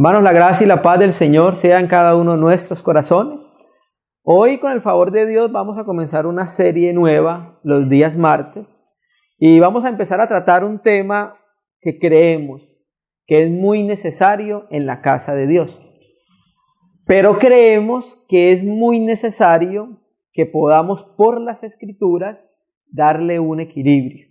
Hermanos, la gracia y la paz del Señor sea en cada uno de nuestros corazones. Hoy, con el favor de Dios, vamos a comenzar una serie nueva los días martes y vamos a empezar a tratar un tema que creemos que es muy necesario en la casa de Dios. Pero creemos que es muy necesario que podamos, por las Escrituras, darle un equilibrio.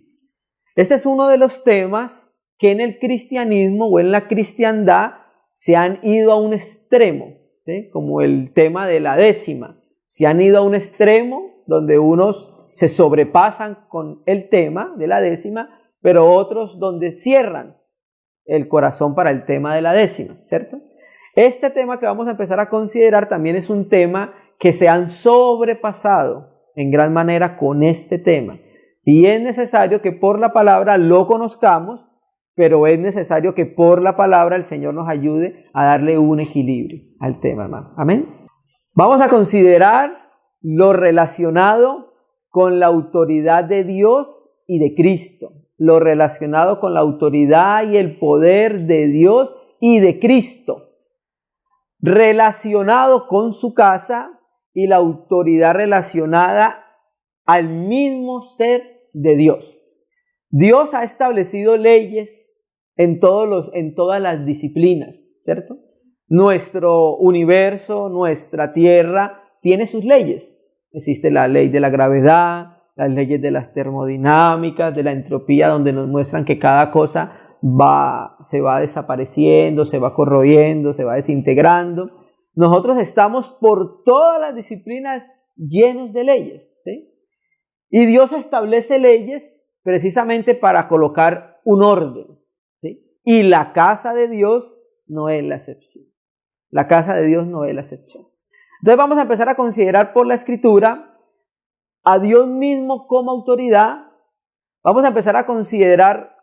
Este es uno de los temas que en el cristianismo o en la cristiandad se han ido a un extremo, ¿sí? Como el tema de la décima. Se han ido a un extremo donde unos se sobrepasan con el tema de la décima, pero otros donde cierran el corazón para el tema de la décima, ¿cierto? Este tema que vamos a empezar a considerar también es un tema que se han sobrepasado en gran manera con este tema. Y es necesario que por la palabra lo conozcamos, pero es necesario que por la palabra el Señor nos ayude a darle un equilibrio al tema, hermano. Amén. Vamos a considerar lo relacionado con la autoridad de Dios y de Cristo. Lo relacionado con la autoridad y el poder de Dios y de Cristo. Relacionado con su casa y la autoridad relacionada al mismo ser de Dios. Dios ha establecido leyes en todas las disciplinas, ¿cierto? Nuestro universo, nuestra tierra, tiene sus leyes. Existe la ley de la gravedad, las leyes de las termodinámicas, de la entropía, donde nos muestran que cada cosa se va desapareciendo, se va corroyendo, se va desintegrando. Nosotros estamos por todas las disciplinas llenos de leyes, ¿sí? Y Dios establece leyes precisamente para colocar un orden, ¿sí? Y la casa de Dios no es la excepción. La casa de Dios no es la excepción. Entonces vamos a empezar a considerar por la Escritura a Dios mismo como autoridad. Vamos a empezar a considerar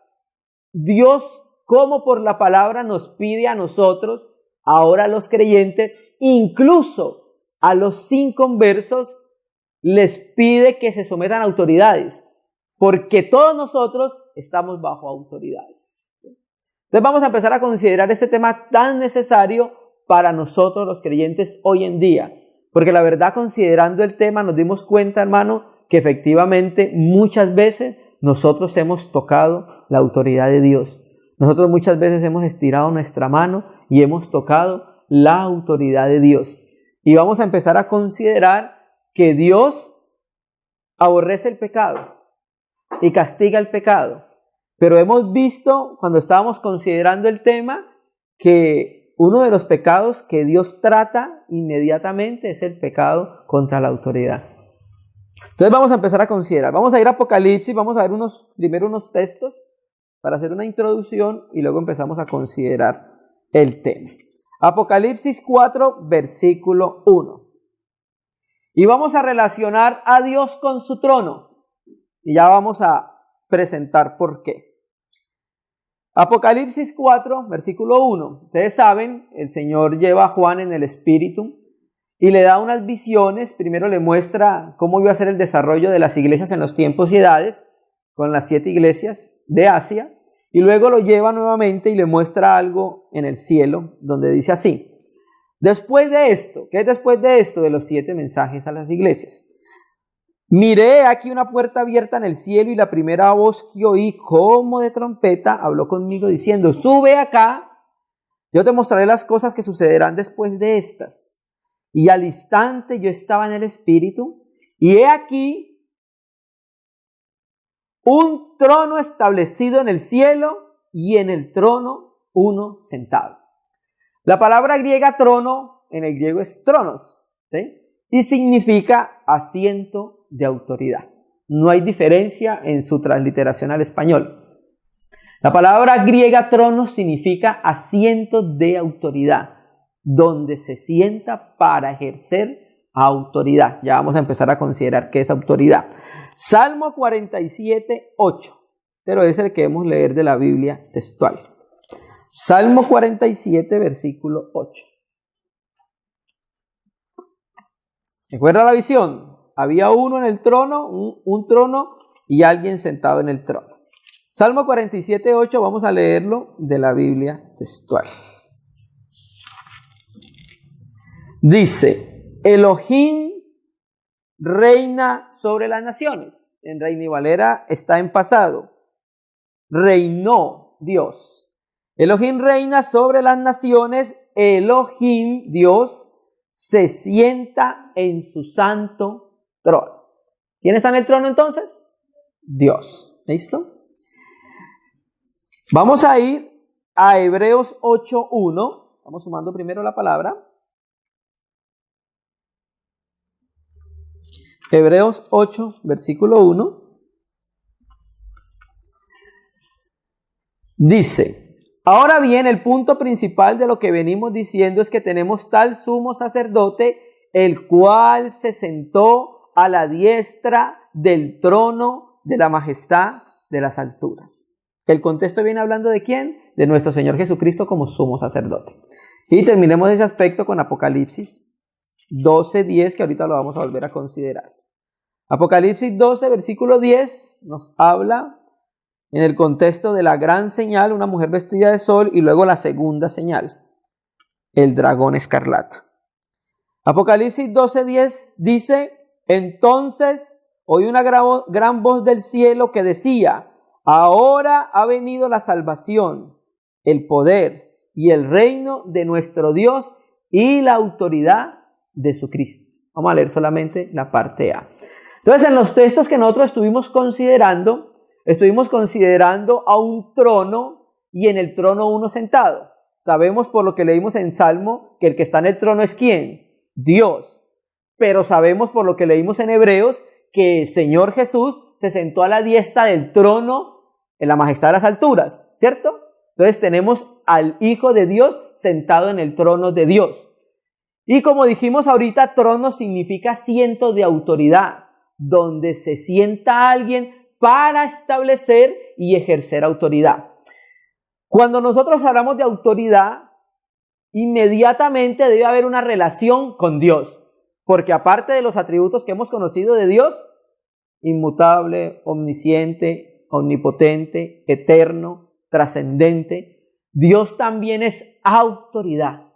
Dios como por la palabra nos pide a nosotros, ahora a los creyentes, incluso a los inconversos, les pide que se sometan a autoridades, porque todos nosotros estamos bajo autoridades. Entonces vamos a empezar a considerar este tema tan necesario para nosotros los creyentes hoy en día, porque la verdad, considerando el tema, nos dimos cuenta, hermano, que efectivamente muchas veces nosotros hemos tocado la autoridad de Dios. Nosotros muchas veces hemos estirado nuestra mano y hemos tocado la autoridad de Dios. Y vamos a empezar a considerar que Dios aborrece el pecado y castiga el pecado. Pero hemos visto, cuando estábamos considerando el tema, que uno de los pecados que Dios trata inmediatamente es el pecado contra la autoridad. Entonces vamos a empezar a considerar. Vamos a ir a Apocalipsis, vamos a ver primero unos textos para hacer una introducción y luego empezamos a considerar el tema. Apocalipsis 4, versículo 1. Y vamos a relacionar a Dios con su trono. Y ya vamos a presentar por qué. Apocalipsis 4, versículo 1. Ustedes saben, el Señor lleva a Juan en el Espíritu y le da unas visiones. Primero le muestra cómo iba a ser el desarrollo de las iglesias en los tiempos y edades, con las 7 iglesias de Asia. Y luego lo lleva nuevamente y le muestra algo en el cielo, donde dice así. Después de esto, ¿qué es después de esto? De los 7 mensajes a las iglesias. Miré aquí una puerta abierta en el cielo y la primera voz que oí como de trompeta habló conmigo diciendo, sube acá, yo te mostraré las cosas que sucederán después de estas. Y al instante yo estaba en el Espíritu y he aquí un trono establecido en el cielo y en el trono uno sentado. La palabra griega trono, en el griego es tronos, ¿sí? Y significa asiento de autoridad. No hay diferencia en su transliteración al español. La palabra griega trono significa asiento de autoridad, donde se sienta para ejercer autoridad. Ya vamos a empezar a considerar qué es autoridad. Salmo 47, 8, pero es el que debemos leer de la Biblia textual. Salmo 47, versículo 8. ¿Recuerda la visión? Había uno en el trono, un trono y alguien sentado en el trono. Salmo 47, 8, vamos a leerlo de la Biblia textual. Dice, Elohim reina sobre las naciones. En Reina y Valera está en pasado. Reinó Dios. Elohim reina sobre las naciones. Elohim, Dios, se sienta en su santo trono. ¿Quién está en el trono entonces? Dios. ¿Listo? Vamos a ir a Hebreos 8:1. Estamos sumando primero la palabra. Hebreos 8, versículo 1. Dice, ahora bien, el punto principal de lo que venimos diciendo es que tenemos tal sumo sacerdote, el cual se sentó a la diestra del trono de la majestad de las alturas. El contexto viene hablando ¿de quién? De nuestro Señor Jesucristo como sumo sacerdote. Y terminemos ese aspecto con Apocalipsis 12:10, que ahorita lo vamos a volver a considerar. Apocalipsis 12, versículo 10, nos habla en el contexto de la gran señal, una mujer vestida de sol, y luego la segunda señal, el dragón escarlata. Apocalipsis 12:10 dice, entonces oí una gran voz del cielo que decía, ahora ha venido la salvación, el poder y el reino de nuestro Dios y la autoridad de su Cristo. Vamos a leer solamente la parte A. Entonces, en los textos que nosotros estuvimos considerando a un trono y en el trono uno sentado. Sabemos por lo que leímos en Salmo que el que está en el trono es ¿quién? Dios. Pero sabemos por lo que leímos en Hebreos que el Señor Jesús se sentó a la diestra del trono en la majestad de las alturas, ¿cierto? Entonces tenemos al Hijo de Dios sentado en el trono de Dios. Y como dijimos ahorita, trono significa asiento de autoridad, donde se sienta alguien para establecer y ejercer autoridad. Cuando nosotros hablamos de autoridad, inmediatamente debe haber una relación con Dios, porque aparte de los atributos que hemos conocido de Dios, inmutable, omnisciente, omnipotente, eterno, trascendente, Dios también es autoridad.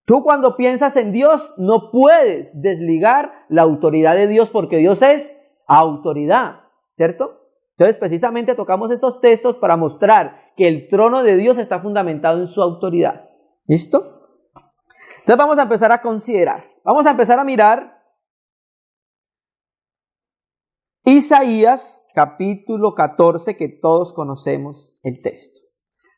Tú cuando piensas en Dios no puedes desligar la autoridad de Dios porque Dios es autoridad, ¿cierto? Entonces precisamente tocamos estos textos para mostrar que el trono de Dios está fundamentado en su autoridad. ¿Listo? Entonces vamos a empezar a considerar. Vamos a empezar a mirar Isaías capítulo 14, que todos conocemos el texto.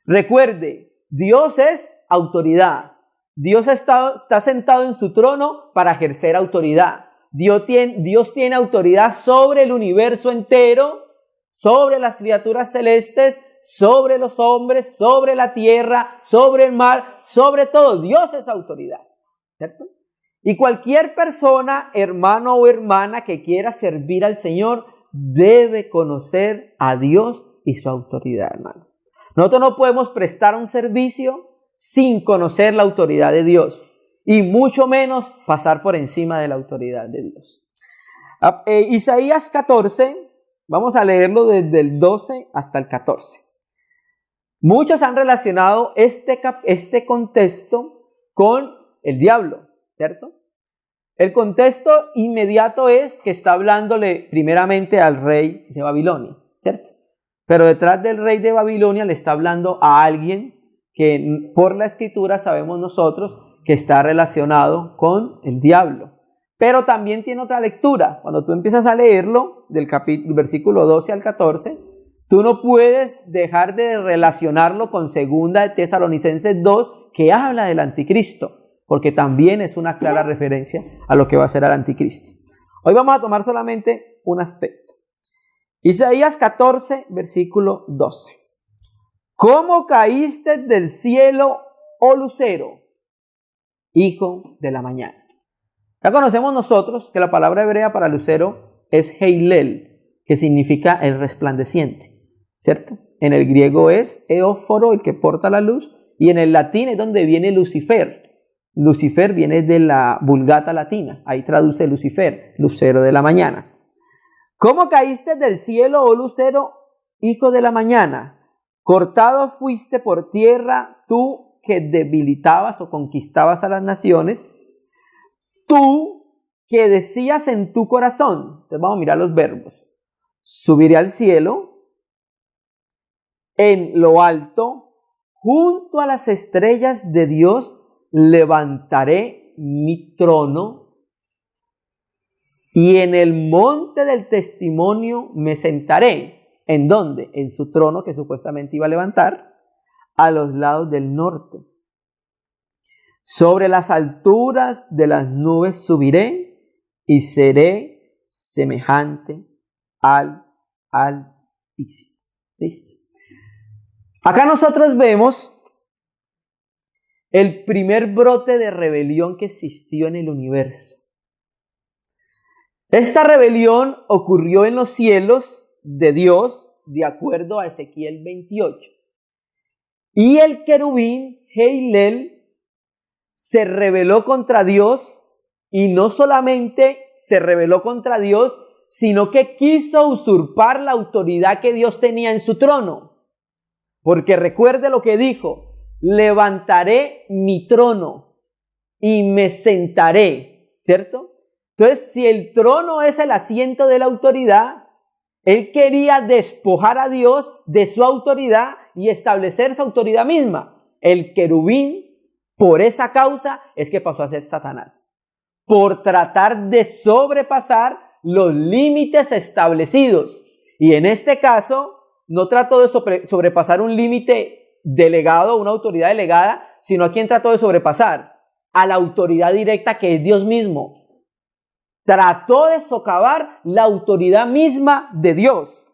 Recuerde, Dios es autoridad. Dios está sentado en su trono para ejercer autoridad. Dios tiene autoridad sobre el universo entero, sobre las criaturas celestes, sobre los hombres, sobre la tierra, sobre el mar, sobre todo. Dios es autoridad, ¿cierto? Y cualquier persona, hermano o hermana que quiera servir al Señor, debe conocer a Dios y su autoridad, hermano. Nosotros no podemos prestar un servicio sin conocer la autoridad de Dios y mucho menos pasar por encima de la autoridad de Dios. Isaías 14, vamos a leerlo desde el 12 hasta el 14. Muchos han relacionado este contexto con el diablo, ¿cierto? El contexto inmediato es que está hablándole primeramente al rey de Babilonia, ¿cierto? Pero detrás del rey de Babilonia le está hablando a alguien que por la escritura sabemos nosotros que está relacionado con el diablo. Pero también tiene otra lectura. Cuando tú empiezas a leerlo, del versículo 12 al 14, tú no puedes dejar de relacionarlo con 2 de Tesalonicenses 2, que habla del anticristo, porque también es una clara referencia a lo que va a ser el anticristo. Hoy vamos a tomar solamente un aspecto. Isaías 14, versículo 12. ¿Cómo caíste del cielo, oh lucero, hijo de la mañana? Ya conocemos nosotros que la palabra hebrea para lucero es heilel, que significa el resplandeciente, ¿cierto? En el griego es eóforo, el que porta la luz, y en el latín es donde viene Lucifer. Lucifer viene de la Vulgata latina, ahí traduce Lucifer, lucero de la mañana. ¿Cómo caíste del cielo, oh lucero, hijo de la mañana? Cortado fuiste por tierra, tú que debilitabas o conquistabas a las naciones, tú que decías en tu corazón, entonces vamos a mirar los verbos, subiré al cielo, en lo alto, junto a las estrellas de Dios, levantaré mi trono, y en el monte del testimonio me sentaré. ¿En dónde? En su trono que supuestamente iba a levantar, a los lados del norte. Sobre las alturas de las nubes subiré y seré semejante al Altísimo. ¿Listo? Acá nosotros vemos el primer brote de rebelión que existió en el universo. Esta rebelión ocurrió en los cielos de Dios, de acuerdo a Ezequiel 28. Y el querubín Heilel se rebeló contra Dios, y no solamente se rebeló contra Dios, sino que quiso usurpar la autoridad que Dios tenía en su trono. Porque recuerde lo que dijo: levantaré mi trono y me sentaré, ¿cierto? Entonces, si el trono es el asiento de la autoridad, él quería despojar a Dios de su autoridad y establecer su autoridad misma. El querubín, por esa causa, es que pasó a ser Satanás, por tratar de sobrepasar los límites establecidos. Y en este caso, no trató de sobrepasar un límite delegado, una autoridad delegada, sino a quién trató de sobrepasar: a la autoridad directa, que es Dios mismo. Trató de socavar la autoridad misma de Dios.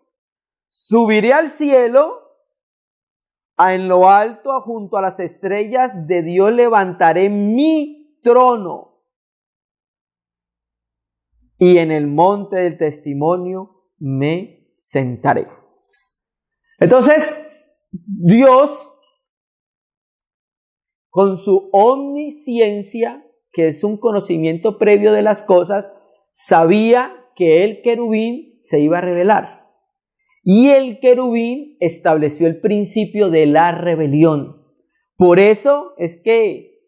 Subiré al cielo, en lo alto, junto a las estrellas de Dios levantaré mi trono, y en el monte del testimonio me sentaré. Entonces, Dios, con su omnisciencia, que es un conocimiento previo de las cosas, sabía que el querubín se iba a rebelar. Y el querubín estableció el principio de la rebelión. Por eso es que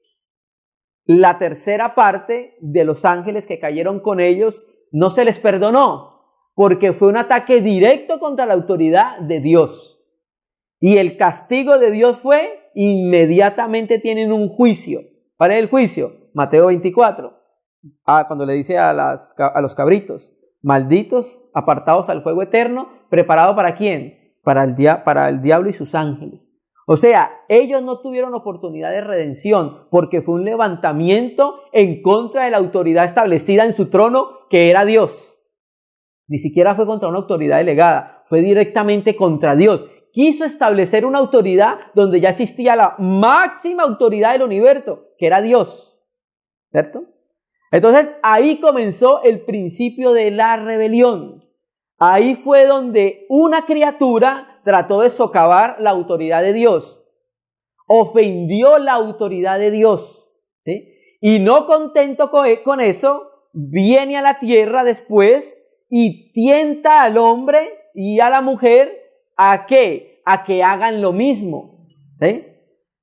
la tercera parte de los ángeles que cayeron con ellos no se les perdonó, porque fue un ataque directo contra la autoridad de Dios. Y el castigo de Dios fue: inmediatamente tienen un juicio. ¿Cuál es el juicio? Mateo 24. Cuando le dice a los cabritos: malditos, apartados al fuego eterno, preparado ¿para quién? Para el diablo y sus ángeles. O sea, ellos no tuvieron oportunidad de redención, porque fue un levantamiento en contra de la autoridad establecida en su trono, que era Dios. Ni siquiera fue contra una autoridad delegada, fue directamente contra Dios. Quiso establecer una autoridad donde ya existía la máxima autoridad del universo, que era Dios, ¿cierto? Entonces ahí comenzó el principio de la rebelión. Ahí fue donde una criatura trató de socavar la autoridad de Dios, ofendió la autoridad de Dios, ¿sí? Y no contento con eso, viene a la tierra después y tienta al hombre y a la mujer ¿a qué? A que hagan lo mismo, ¿sí?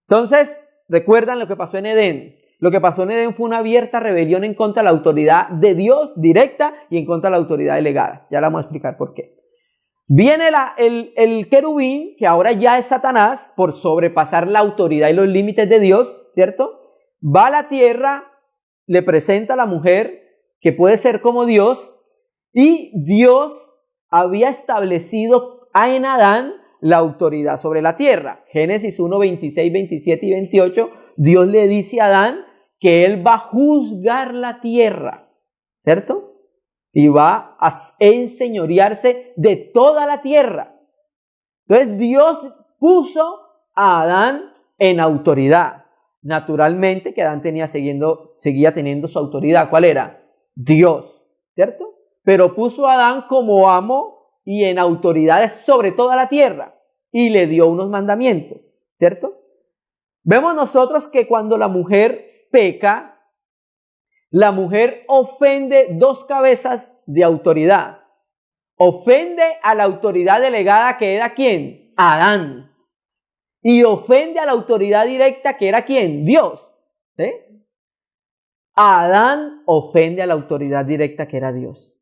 Entonces, ¿recuerdan lo que pasó en Edén? Lo que pasó en Edén fue una abierta rebelión en contra de la autoridad de Dios directa y en contra de la autoridad delegada. Ya le vamos a explicar por qué. Viene el querubín, que ahora ya es Satanás, por sobrepasar la autoridad y los límites de Dios, ¿cierto? Va a la tierra, le presenta a la mujer, que puede ser como Dios, y Dios había establecido en Adán la autoridad sobre la tierra. Génesis 1, 26, 27 y 28, Dios le dice a Adán que él va a juzgar la tierra, ¿cierto? Y va a enseñorearse de toda la tierra. Entonces Dios puso a Adán en autoridad. Naturalmente que Adán seguía teniendo su autoridad. ¿Cuál era? Dios, ¿cierto? Pero puso a Adán como amo y en autoridades sobre toda la tierra. Y le dio unos mandamientos, ¿cierto? Vemos nosotros que cuando la mujer peca, la mujer ofende dos cabezas de autoridad. Ofende a la autoridad delegada, que era ¿quién? Adán. y ofende a la autoridad directa que era ¿quién? Dios. ¿Sí? Adán ofende a la autoridad directa que era Dios.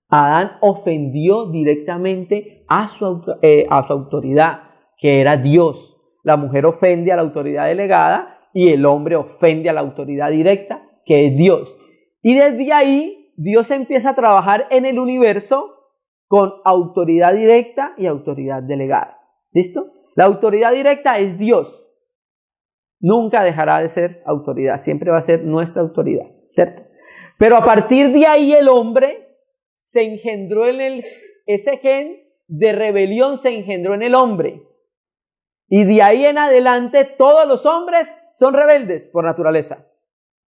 Adán ofendió directamente a su autoridad, que era Dios. La mujer ofende a la autoridad delegada y el hombre ofende a la autoridad directa, que es Dios. Y desde ahí, Dios empieza a trabajar en el universo con autoridad directa y autoridad delegada. ¿Listo? La autoridad directa es Dios. Nunca dejará de ser autoridad, siempre va a ser nuestra autoridad, ¿cierto? Pero a partir de ahí el hombre se engendró ese gen de rebelión se engendró en el hombre. Y de ahí en adelante todos los hombres son rebeldes por naturaleza.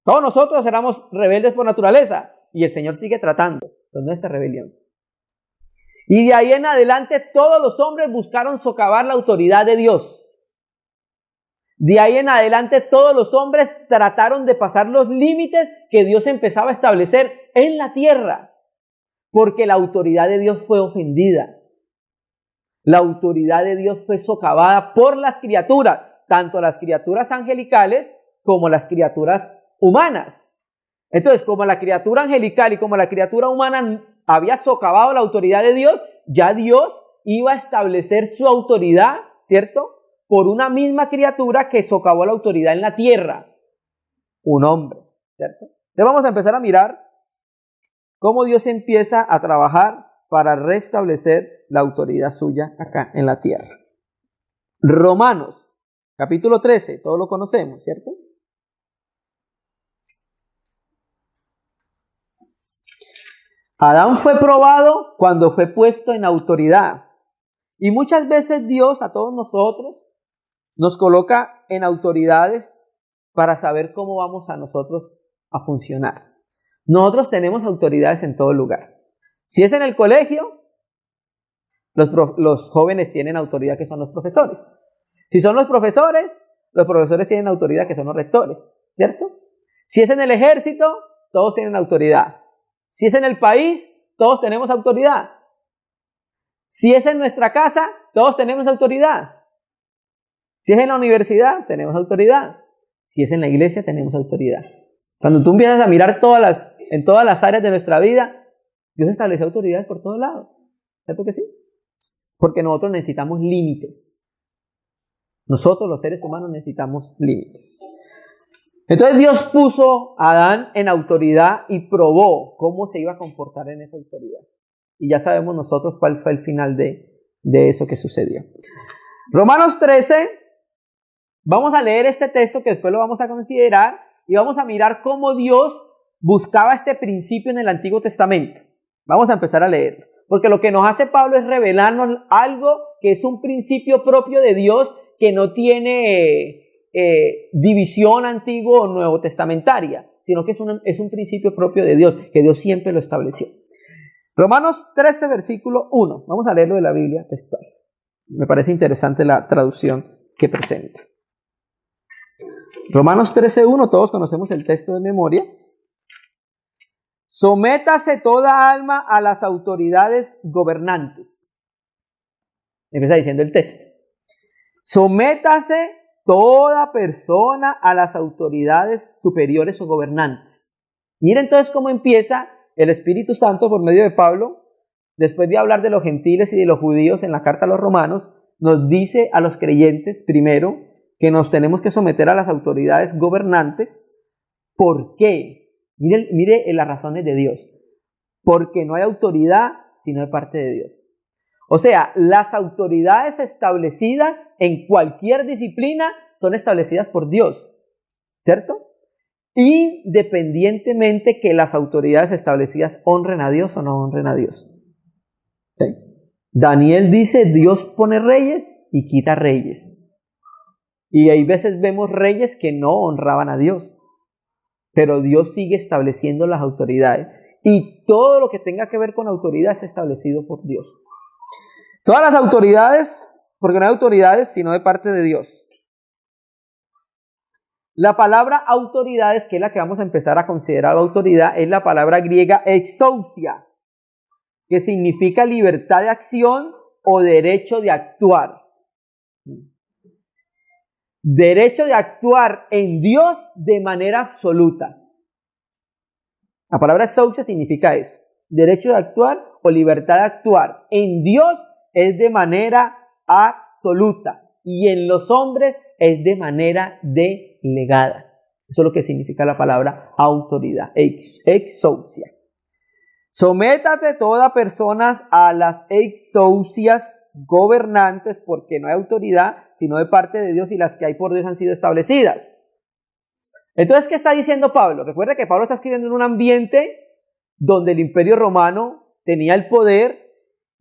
Todos nosotros éramos rebeldes por naturaleza y el Señor sigue tratando con nuestra rebelión. Y de ahí en adelante todos los hombres buscaron socavar la autoridad de Dios. De ahí en adelante todos los hombres trataron de pasar los límites que Dios empezaba a establecer en la tierra, porque la autoridad de Dios fue ofendida. La autoridad de Dios fue socavada por las criaturas, tanto las criaturas angelicales como las criaturas humanas. Entonces, como la criatura angelical y como la criatura humana había socavado la autoridad de Dios, ya Dios iba a establecer su autoridad, ¿cierto?, por una misma criatura que socavó la autoridad en la tierra, un hombre, ¿cierto? Entonces vamos a empezar a mirar cómo Dios empieza a trabajar para restablecer la autoridad suya acá en la tierra. Romanos, capítulo 13, todos lo conocemos, ¿cierto? Adán fue probado cuando fue puesto en autoridad. Y muchas veces Dios a todos nosotros nos coloca en autoridades para saber cómo vamos a nosotros a funcionar. Nosotros tenemos autoridades en todo lugar. Si es en el colegio, los jóvenes tienen autoridad, que son los profesores. Si son los profesores tienen autoridad, que son los rectores, ¿cierto? Si es en el ejército, todos tienen autoridad. Si es en el país, todos tenemos autoridad. Si es en nuestra casa, todos tenemos autoridad. Si es en la universidad, tenemos autoridad. Si es en la iglesia, tenemos autoridad. Cuando tú empiezas a mirar en todas las áreas de nuestra vida, Dios estableció autoridades por todos lados. ¿Cierto que sí? Porque nosotros necesitamos límites. Nosotros, los seres humanos, necesitamos límites. Entonces Dios puso a Adán en autoridad y probó cómo se iba a comportar en esa autoridad. Y ya sabemos nosotros cuál fue el final de eso que sucedió. Romanos 13. Vamos a leer este texto que después lo vamos a considerar y vamos a mirar cómo Dios buscaba este principio en el Antiguo Testamento. Vamos a empezar a leerlo, porque lo que nos hace Pablo es revelarnos algo que es un principio propio de Dios que no tiene división antiguo o nuevo testamentaria, sino que es un principio propio de Dios, que Dios siempre lo estableció. Romanos 13, versículo 1. Vamos a leerlo de la Biblia textual. Me parece interesante la traducción que presenta. Romanos 13:1, todos conocemos el texto de memoria. Sométase toda alma a las autoridades gobernantes. Empieza diciendo el texto. Sométase toda persona a las autoridades superiores o gobernantes. Miren entonces cómo empieza el Espíritu Santo por medio de Pablo, después de hablar de los gentiles y de los judíos en la carta a los romanos, nos dice a los creyentes primero que nos tenemos que someter a las autoridades gobernantes. ¿Por qué? Mire las razones de Dios. Porque no hay autoridad sino de parte de Dios. O sea, las autoridades establecidas en cualquier disciplina son establecidas por Dios, ¿cierto? Independientemente que las autoridades establecidas honren a Dios o no honren a Dios. ¿Sí? Daniel dice, Dios pone reyes y quita reyes. Y hay veces vemos reyes que no honraban a Dios, pero Dios sigue estableciendo las autoridades. Y todo lo que tenga que ver con autoridad es establecido por Dios. Todas las autoridades, porque no hay autoridades sino de parte de Dios. La palabra autoridades, que es la que vamos a empezar a considerar autoridad, es la palabra griega exousia, que significa libertad de acción o derecho de actuar. Derecho de actuar en Dios de manera absoluta. La palabra exousia significa eso. Derecho de actuar o libertad de actuar en Dios es de manera absoluta y en los hombres es de manera delegada. Eso es lo que significa la palabra autoridad, exousia. Sométate toda persona a las exousias gobernantes, porque no hay autoridad sino de parte de Dios y las que hay por Dios han sido establecidas. Entonces, ¿qué está diciendo Pablo? Recuerda que Pablo está escribiendo en un ambiente donde el Imperio Romano tenía el poder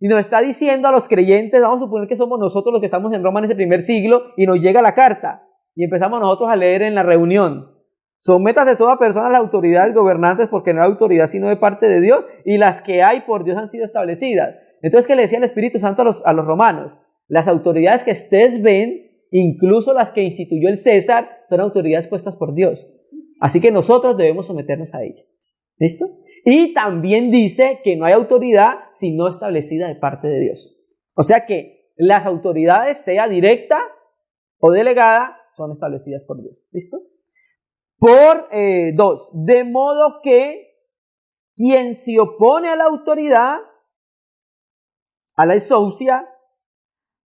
y nos está diciendo a los creyentes, vamos a suponer que somos nosotros los que estamos en Roma en ese primer siglo y nos llega la carta y empezamos nosotros a leer en la reunión. Sométase toda persona a las autoridades gobernantes porque no hay autoridad sino de parte de Dios y las que hay por Dios han sido establecidas. Entonces, ¿qué le decía el Espíritu Santo a los romanos? Las autoridades que ustedes ven, incluso las que instituyó el César, son autoridades puestas por Dios. Así que nosotros debemos someternos a ellas. ¿Listo? Y también dice que no hay autoridad sino establecida de parte de Dios. O sea que las autoridades, sea directa o delegada, son establecidas por Dios. ¿Listo? Por 2. De modo que quien se opone a la autoridad, a la exousia,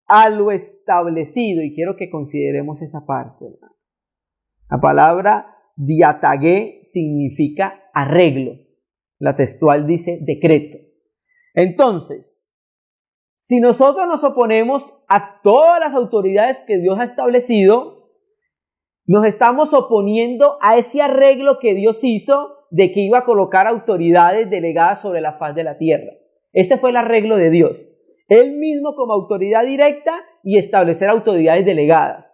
a lo establecido, y quiero que consideremos esa parte, ¿verdad? La palabra diatagé significa arreglo. La textual dice decreto. Entonces, si nosotros nos oponemos a todas las autoridades que Dios ha establecido, nos estamos oponiendo a ese arreglo que Dios hizo de que iba a colocar autoridades delegadas sobre la faz de la tierra. Ese fue el arreglo de Dios. Él mismo como autoridad directa y establecer autoridades delegadas.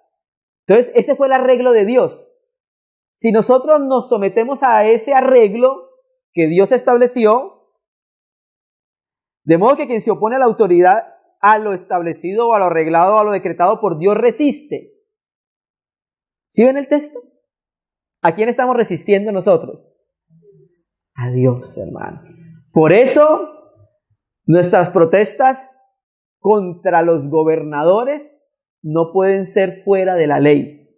Entonces, ese fue el arreglo de Dios. Si nosotros nos sometemos a ese arreglo que Dios estableció, de modo que quien se opone a la autoridad, a lo establecido o a lo arreglado o a lo decretado por Dios resiste. ¿Sí ven el texto? ¿A quién estamos resistiendo nosotros? A Dios, hermano. Por eso, nuestras protestas contra los gobernadores no pueden ser fuera de la ley.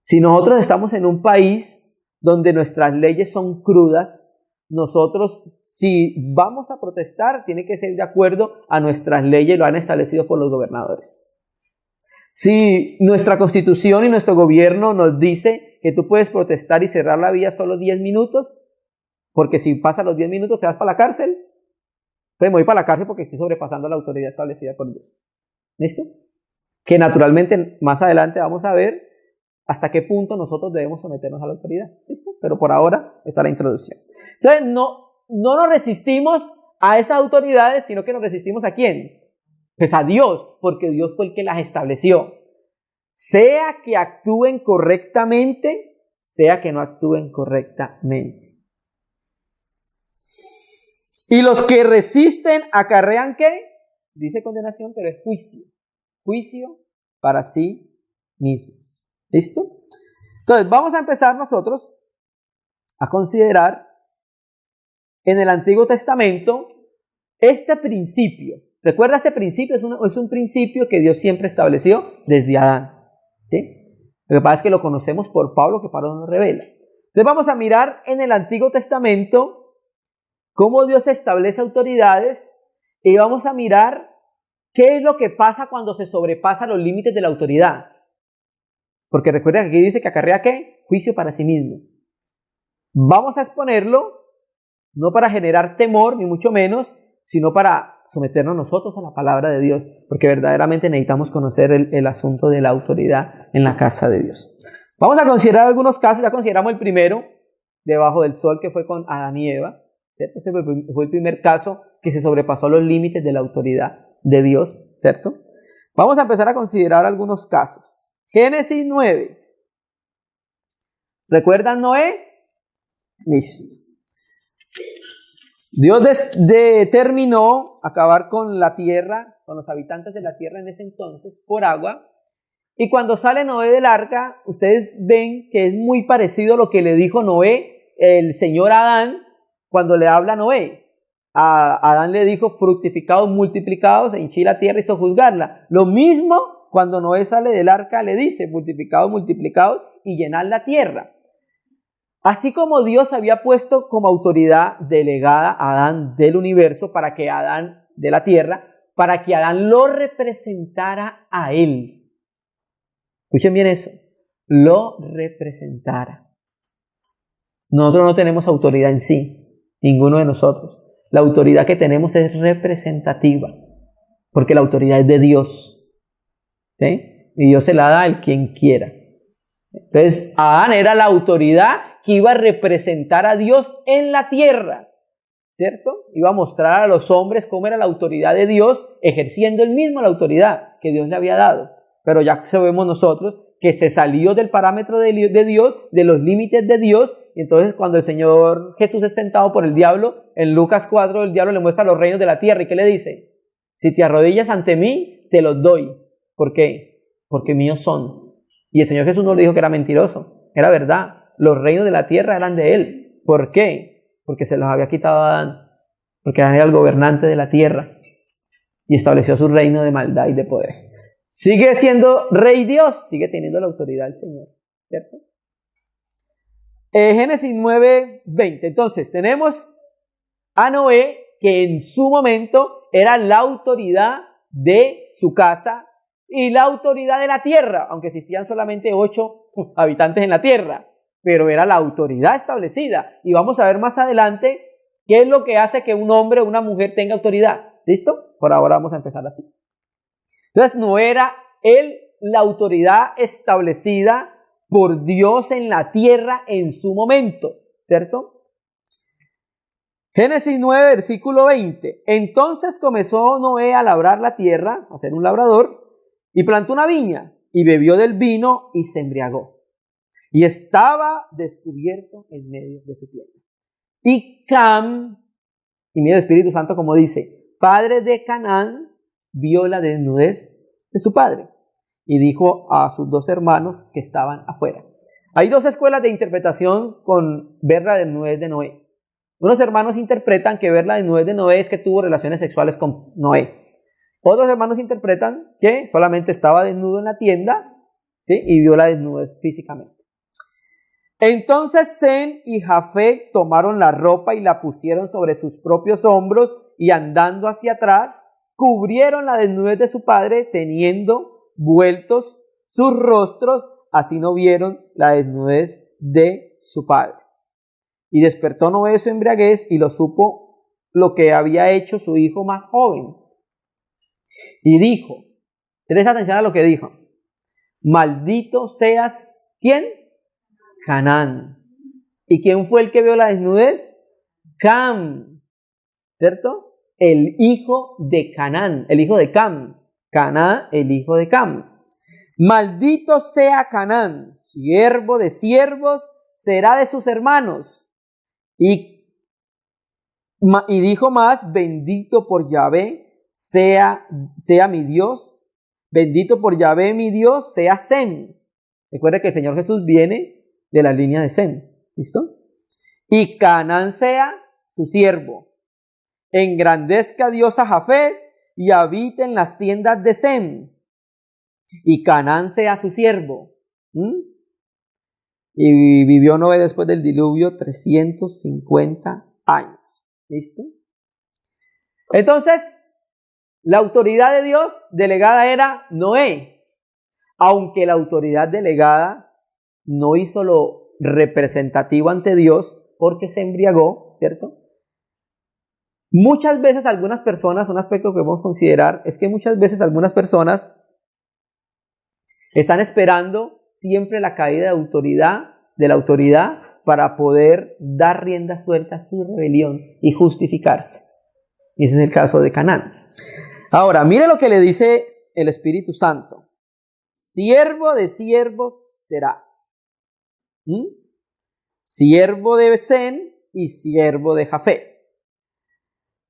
Si nosotros estamos en un país donde nuestras leyes son crudas, nosotros, si vamos a protestar, tiene que ser de acuerdo a nuestras leyes, lo han establecido por los gobernadores. Si nuestra constitución y nuestro gobierno nos dice que tú puedes protestar y cerrar la vía solo 10 minutos, porque si pasan los 10 minutos te vas para la cárcel, pues me voy para la cárcel porque estoy sobrepasando la autoridad establecida por Dios. ¿Listo? Que naturalmente más adelante vamos a ver hasta qué punto nosotros debemos someternos a la autoridad. ¿Listo? Pero por ahora está la introducción. Entonces no nos resistimos a esas autoridades, sino que nos resistimos ¿a quién? Pues a Dios, porque Dios fue el que las estableció. Sea que actúen correctamente, sea que no actúen correctamente. Y los que resisten acarrean ¿qué? Dice condenación, pero es juicio. Juicio para sí mismos. ¿Listo? Entonces vamos a empezar nosotros a considerar en el Antiguo Testamento este principio. Recuerda, este principio es un principio que Dios siempre estableció desde Adán. ¿Sí? Lo que pasa es que lo conocemos por Pablo, que Pablo nos revela. Entonces vamos a mirar en el Antiguo Testamento cómo Dios establece autoridades y vamos a mirar qué es lo que pasa cuando se sobrepasan los límites de la autoridad. Porque recuerda que aquí dice que acarrea ¿qué? Juicio para sí mismo. Vamos a exponerlo, no para generar temor, ni mucho menos, sino para someternos nosotros a la palabra de Dios, porque verdaderamente necesitamos conocer el asunto de la autoridad en la casa de Dios. Vamos a considerar algunos casos. Ya consideramos el primero, debajo del sol, que fue con Adán y Eva, ¿cierto? Ese fue el primer caso que se sobrepasó los límites de la autoridad de Dios, ¿cierto? Vamos a empezar a considerar algunos casos. Génesis 9. ¿Recuerdan Noé? Listo. Dios determinó acabar con la tierra, con los habitantes de la tierra en ese entonces, por agua. Y cuando sale Noé del arca, ustedes ven que es muy parecido a lo que le dijo Noé, el Señor a Adán, cuando le habla a Noé. A Adán le dijo: fructificados, multiplicados, henchid la tierra y sojuzgarla. Lo mismo cuando Noé sale del arca, le dice, multiplicados, multiplicados y llenad la tierra. Así como Dios había puesto como autoridad delegada a Adán del universo para que Adán, de la tierra, para que Adán lo representara a él. Escuchen bien eso, lo representara. Nosotros no tenemos autoridad en sí, ninguno de nosotros. La autoridad que tenemos es representativa, porque la autoridad es de Dios. ¿Sí? Y Dios se la da al quien quiera. Entonces, Adán era la autoridad que iba a representar a Dios en la tierra, ¿cierto? Iba a mostrar a los hombres cómo era la autoridad de Dios, ejerciendo él mismo la autoridad que Dios le había dado. Pero ya sabemos nosotros que se salió del parámetro de Dios, de los límites de Dios. Y entonces cuando el Señor Jesús es tentado por el diablo, en Lucas 4 el diablo le muestra los reinos de la tierra. ¿Y qué le dice? Si te arrodillas ante mí, te los doy. ¿Por qué? Porque míos son. Y el Señor Jesús no le dijo que era mentiroso, era verdad. Los reinos de la tierra eran de él. ¿Por qué? Porque se los había quitado a Adán. Porque Adán era el gobernante de la tierra y estableció su reino de maldad y de poder. Sigue siendo rey Dios, sigue teniendo la autoridad del Señor, ¿cierto? Génesis 9:20. Entonces tenemos a Noé, que en su momento era la autoridad de su casa y la autoridad de la tierra, aunque existían solamente 8 habitantes en la tierra, pero era la autoridad establecida. Y vamos a ver más adelante qué es lo que hace que un hombre o una mujer tenga autoridad. ¿Listo? Por ahora vamos a empezar así. Entonces no era él la autoridad establecida por Dios en la tierra en su momento, ¿cierto? Génesis 9, versículo 20. Entonces comenzó Noé a labrar la tierra, a ser un labrador, y plantó una viña, y bebió del vino, y se embriagó. Y estaba descubierto en medio de su tierra. Y Cam, y mira el Espíritu Santo como dice, padre de Canaán, vio la desnudez de su padre, y dijo a sus 2 hermanos que estaban afuera. Hay 2 escuelas de interpretación con ver la desnudez de Noé. Unos hermanos interpretan que ver la desnudez de Noé es que tuvo relaciones sexuales con Noé. Otros hermanos interpretan que solamente estaba desnudo en la tienda, ¿sí? Y vio la desnudez físicamente. Entonces Sem y Jafet tomaron la ropa y la pusieron sobre sus propios hombros y andando hacia atrás, cubrieron la desnudez de su padre, teniendo vueltos sus rostros, así no vieron la desnudez de su padre. Y despertó Noé su embriaguez y lo supo lo que había hecho su hijo más joven. Y dijo, presta atención a lo que dijo, maldito seas, ¿quién? Canaán. ¿Y quién fue el que vio la desnudez? Cam, ¿cierto? El hijo de Canaán, el hijo de Cam. Canaán, el hijo de Cam. Maldito sea Canaán, siervo de siervos, será de sus hermanos. Y dijo más, bendito por Yahvé sea mi Dios, bendito por Yahvé mi Dios, sea Sem. Recuerda que el Señor Jesús viene de la línea de Sem, ¿listo? Y Canaán sea su siervo. Engrandezca Dios a Jafet y habite en las tiendas de Sem. Y Canaán sea su siervo. Y vivió Noé después del diluvio 350 años. ¿Listo? Entonces, la autoridad de Dios delegada era Noé. Aunque la autoridad delegada no hizo lo representativo ante Dios porque se embriagó, ¿cierto? Muchas veces algunas personas, un aspecto que debemos considerar es que muchas veces algunas personas están esperando siempre la caída de la autoridad para poder dar rienda suelta a su rebelión y justificarse. Y ese es el caso de Canaán. Ahora, mire lo que le dice el Espíritu Santo. Siervo de siervos será. Siervo de Sem y siervo de Jafet.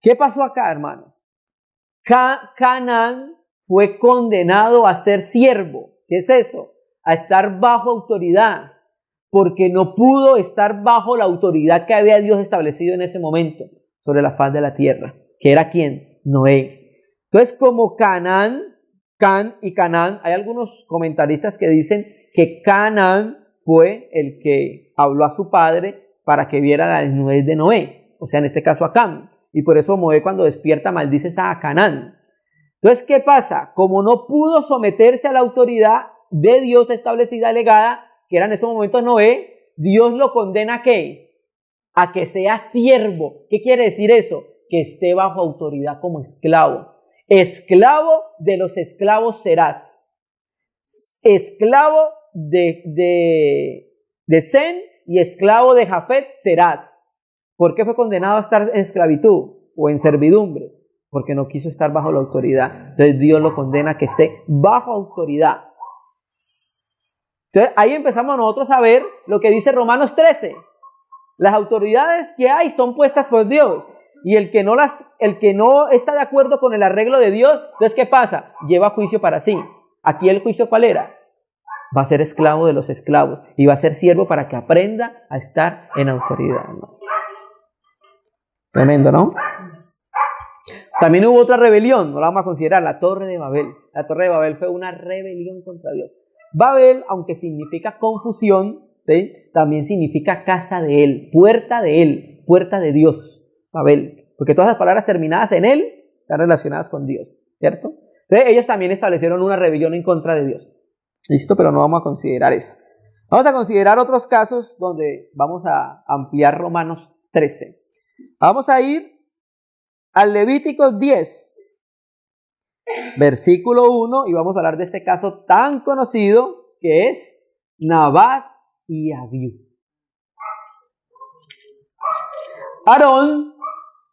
¿Qué pasó acá, hermanos? Canaán fue condenado a ser siervo. ¿Qué es eso? A estar bajo autoridad, porque no pudo estar bajo la autoridad que había Dios establecido en ese momento sobre la faz de la tierra. ¿Que era quién? Noé. Entonces, como Canaán Can y Canaán. Hay algunos comentaristas que dicen que Canaán fue el que habló a su padre para que viera la desnudez de Noé, o sea, en este caso a Cam. Y por eso Noé cuando despierta maldice a Canaán. Entonces, ¿qué pasa? Como no pudo someterse a la autoridad de Dios establecida, legada, que era en esos momentos Noé, Dios lo condena ¿a qué? A que sea siervo. ¿Qué quiere decir eso? Que esté bajo autoridad como esclavo. Esclavo de los esclavos serás. Esclavo de Sem y esclavo de Jafet serás. ¿Por qué fue condenado a estar en esclavitud o en servidumbre? Porque no quiso estar bajo la autoridad. Entonces Dios lo condena a que esté bajo autoridad. Entonces ahí empezamos nosotros a ver lo que dice Romanos 13. Las autoridades que hay son puestas por Dios. Y el que no está de acuerdo con el arreglo de Dios, entonces ¿qué pasa? Lleva juicio para sí. Aquí el juicio ¿cuál era? Va a ser esclavo de los esclavos y va a ser siervo para que aprenda a estar en autoridad, ¿no? Tremendo, ¿no? También hubo otra rebelión, no la vamos a considerar, la Torre de Babel. La Torre de Babel fue una rebelión contra Dios. Babel, aunque significa confusión, ¿sí? También significa casa de él, puerta de Dios, Babel. Porque todas las palabras terminadas en él están relacionadas con Dios, ¿cierto? Entonces ellos también establecieron una rebelión en contra de Dios. Listo, pero no vamos a considerar eso. Vamos a considerar otros casos donde vamos a ampliar Romanos 13. Vamos a ir al Levíticos 10, versículo 1, y vamos a hablar de este caso tan conocido que es Nadab y Abiú. Aarón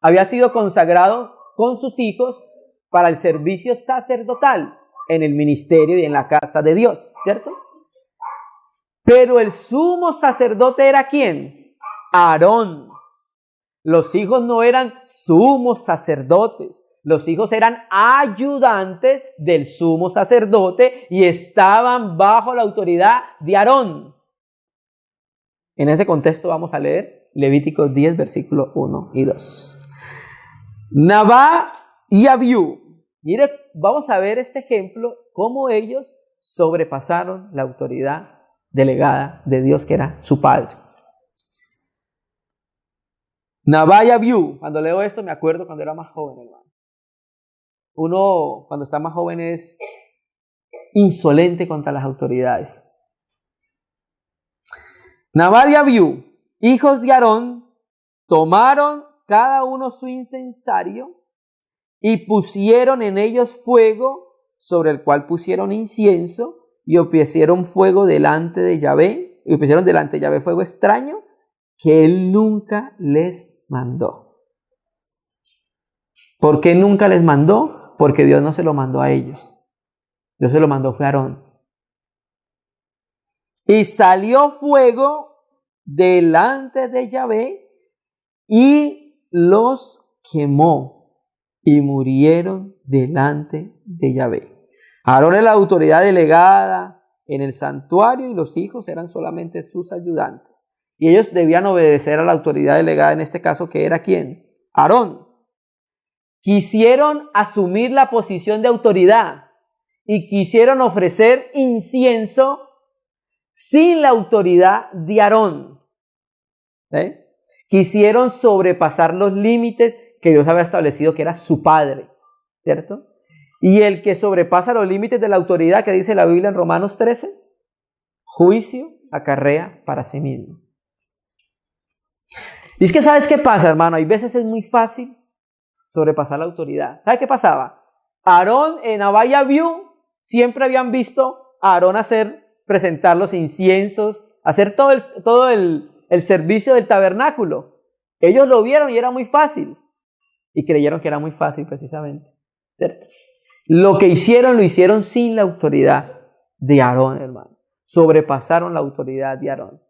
había sido consagrado con sus hijos para el servicio sacerdotal en el ministerio y en la casa de Dios, ¿cierto? Pero el sumo sacerdote era ¿quién? Aarón. Los hijos no eran sumos sacerdotes, los hijos eran ayudantes del sumo sacerdote y estaban bajo la autoridad de Aarón. En ese contexto vamos a leer Levíticos 10, versículos 1 y 2. Nadab y Abiú. Mire, vamos a ver este ejemplo, cómo ellos sobrepasaron la autoridad delegada de Dios, que era su padre. Nadab y Abiú. Cuando leo esto me acuerdo cuando era más joven, hermano. Uno, cuando está más joven, es insolente contra las autoridades. Nadab y Abiú, hijos de Aarón, tomaron cada uno su incensario y pusieron en ellos fuego, sobre el cual pusieron incienso, y ofrecieron fuego delante de Yahvé, y ofrecieron delante de Yahvé fuego extraño que él nunca les mandó. ¿Por qué nunca les mandó? Porque Dios no se lo mandó a ellos. Dios se lo mandó fue a Aarón. Y salió fuego delante de Yahvé y los quemó y murieron delante de Yahvé. Aarón es la autoridad delegada en el santuario y los hijos eran solamente sus ayudantes. Y ellos debían obedecer a la autoridad delegada, en este caso, que era ¿quién? Aarón. Quisieron asumir la posición de autoridad y quisieron ofrecer incienso sin la autoridad de Aarón. ¿Sí? Quisieron sobrepasar los límites que Dios había establecido, que era su padre, ¿cierto? Y el que sobrepasa los límites de la autoridad, que dice la Biblia en Romanos 13, juicio acarrea para sí mismo. Y es que ¿sabes qué pasa, hermano? Hay veces es muy fácil sobrepasar la autoridad. ¿Sabes qué pasaba? Aarón, Nadab y Abiú siempre habían visto a Aarón presentar los inciensos, hacer todo el servicio del tabernáculo. Ellos lo vieron y era muy fácil. Y creyeron que era muy fácil precisamente, ¿cierto? Lo que hicieron, lo hicieron sin la autoridad de Aarón, hermano. Sobrepasaron la autoridad de Aarón.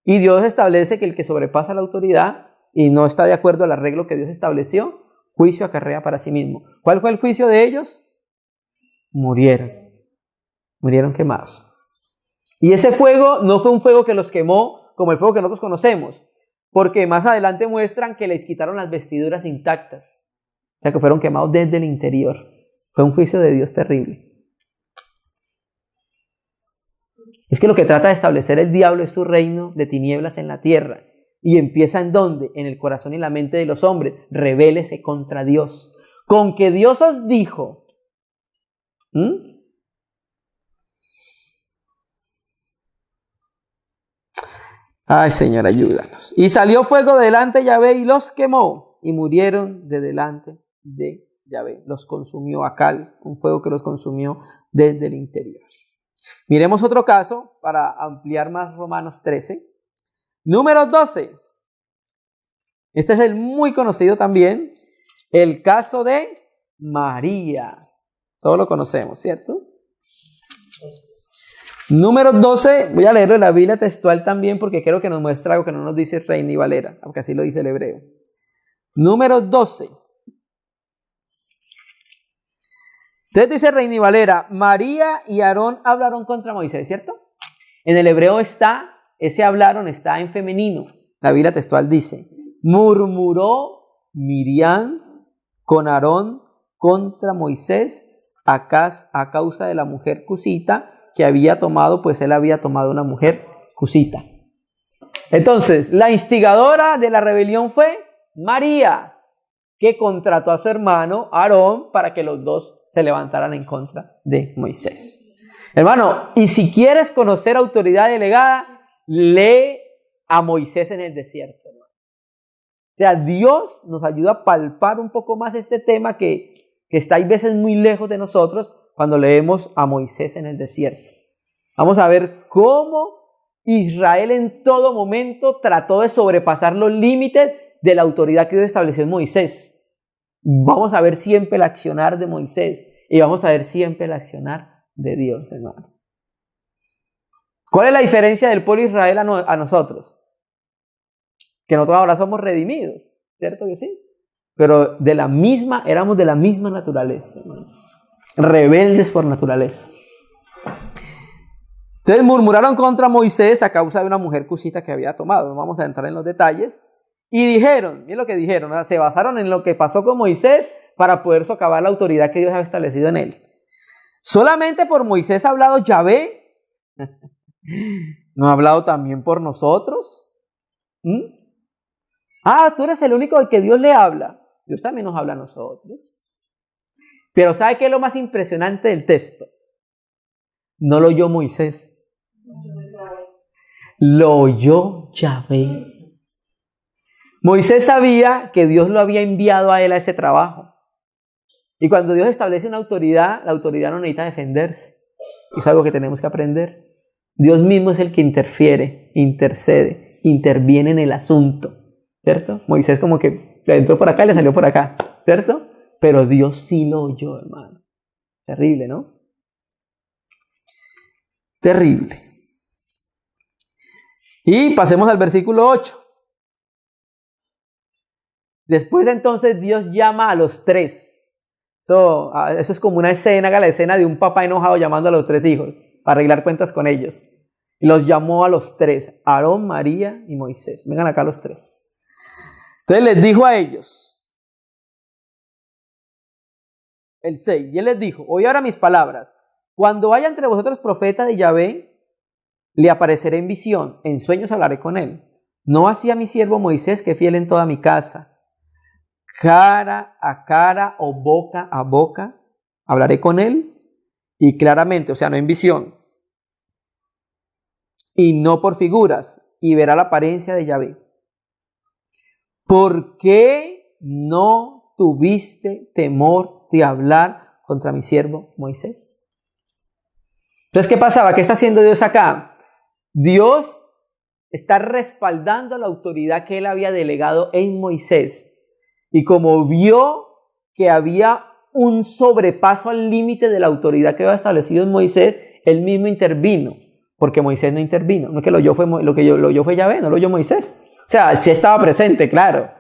Y Dios establece que el que sobrepasa la autoridad y no está de acuerdo al arreglo que Dios estableció, juicio acarrea para sí mismo. ¿Cuál fue el juicio de ellos? Murieron quemados. Y ese fuego no fue un fuego que los quemó como el fuego que nosotros conocemos, porque más adelante muestran que les quitaron las vestiduras intactas, o sea que fueron quemados desde el interior. Fue un juicio de Dios terrible. Es que lo que trata de establecer el diablo es su reino de tinieblas en la tierra. ¿Y empieza en dónde? En el corazón y la mente de los hombres. Rebélese contra Dios. Con que Dios os dijo. Ay, Señor, ayúdanos. Y salió fuego de delante de Yahvé y los quemó. Y murieron de delante de Yahvé. Los consumió a cal. Un fuego que los consumió desde el interior. Miremos otro caso para ampliar más Romanos 13. Número 12. Este es el muy conocido también. El caso de María. Todos lo conocemos, ¿cierto? Número 12. Voy a leerlo en la Biblia textual también porque creo que nos muestra algo que no nos dice Reina y Valera, aunque así lo dice el hebreo. Número 12. Entonces dice Reina y Valera, María y Aarón hablaron contra Moisés, ¿cierto? En el hebreo ese hablaron está en femenino. La Biblia textual dice, murmuró Miriam con Aarón contra Moisés a causa de la mujer cusita que había tomado, pues él había tomado una mujer cusita. Entonces, la instigadora de la rebelión fue María, que contrató a su hermano Aarón para que los dos se levantaran en contra de Moisés. Hermano, y si quieres conocer autoridad delegada, lee a Moisés en el desierto, hermano. O sea, Dios nos ayuda a palpar un poco más este tema que está a veces muy lejos de nosotros cuando leemos a Moisés en el desierto. Vamos a ver cómo Israel en todo momento trató de sobrepasar los límites de la autoridad que Dios estableció en Moisés. Vamos a ver siempre el accionar de Moisés y vamos a ver siempre el accionar de Dios, hermano. ¿Cuál es la diferencia del pueblo de Israel a nosotros? Que nosotros ahora somos redimidos, ¿cierto que sí? Pero éramos de la misma naturaleza, hermano. Rebeldes por naturaleza. Entonces murmuraron contra Moisés a causa de una mujer cusita que había tomado. No vamos a entrar en los detalles. Y dijeron, miren lo que dijeron, ¿no? Se basaron en lo que pasó con Moisés para poder socavar la autoridad que Dios había establecido en él. Solamente por Moisés ha hablado Yahvé. ¿No ha hablado también por nosotros? Tú eres el único al que Dios le habla. Dios también nos habla a nosotros. Pero ¿sabe qué es lo más impresionante del texto? No lo oyó Moisés. Lo oyó Yahvé. Moisés sabía que Dios lo había enviado a él a ese trabajo. Y cuando Dios establece una autoridad, la autoridad no necesita defenderse. Es algo que tenemos que aprender. Dios mismo es el que interfiere, intercede, interviene en el asunto, ¿cierto? Moisés como que le entró por acá y le salió por acá, ¿cierto? Pero Dios sí lo oyó, hermano. Terrible, ¿no? Terrible. Y pasemos al versículo 8. Después entonces Dios llama a los tres. Eso es como una escena, haga la escena de un papá enojado llamando a los tres hijos para arreglar cuentas con ellos. Y los llamó a los tres, Aarón, María y Moisés. Vengan acá los tres. Entonces les dijo a ellos, el 6, y él les dijo, oye ahora mis palabras, cuando haya entre vosotros profeta de Yahvé, le apareceré en visión, en sueños hablaré con él. No así a mi siervo Moisés, que es fiel en toda mi casa. Cara a cara o boca a boca, hablaré con él y claramente, o sea, no en visión, y no por figuras, y verá la apariencia de Yahvé. ¿Por qué no tuviste temor de hablar contra mi siervo Moisés? Entonces, ¿qué pasaba? ¿Qué está haciendo Dios acá? Dios está respaldando la autoridad que él había delegado en Moisés. Y como vio que había un sobrepaso al límite de la autoridad que había establecido en Moisés, él mismo intervino, porque Moisés no intervino. No es que lo oyó fue Yahvé, no lo oyó Moisés. O sea, sí estaba presente, claro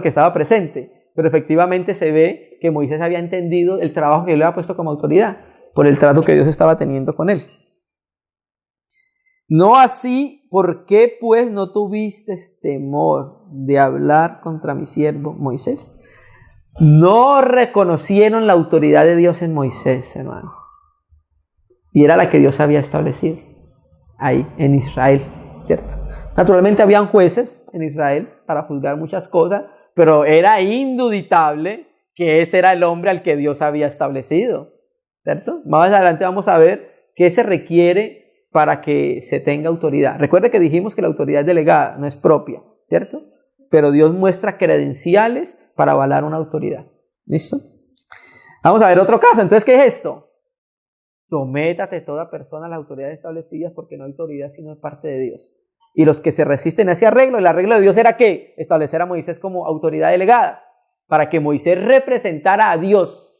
que estaba presente, pero efectivamente se ve que Moisés había entendido el trabajo que él le había puesto como autoridad, por el trato que Dios estaba teniendo con él. No así, ¿por qué pues no tuviste temor de hablar contra mi siervo Moisés? no reconocieron la autoridad de Dios en Moisés, hermano. Y era la que Dios había establecido ahí en Israel, ¿cierto? Naturalmente habían jueces en Israel para juzgar muchas cosas, pero era indudable que ese era el hombre al que Dios había establecido, ¿cierto? Más adelante vamos a ver qué se requiere para que se tenga autoridad. Recuerde que dijimos que la autoridad es delegada, no es propia, ¿cierto? Pero Dios muestra credenciales para avalar una autoridad. ¿Listo? Vamos a ver otro caso. Entonces, ¿qué es esto? Sométate toda persona a las autoridades establecidas, porque no hay autoridad sino de parte de Dios. Y los que se resisten a ese arreglo, el arreglo de Dios era ¿qué? Establecer a Moisés como autoridad delegada, para que Moisés representara a Dios.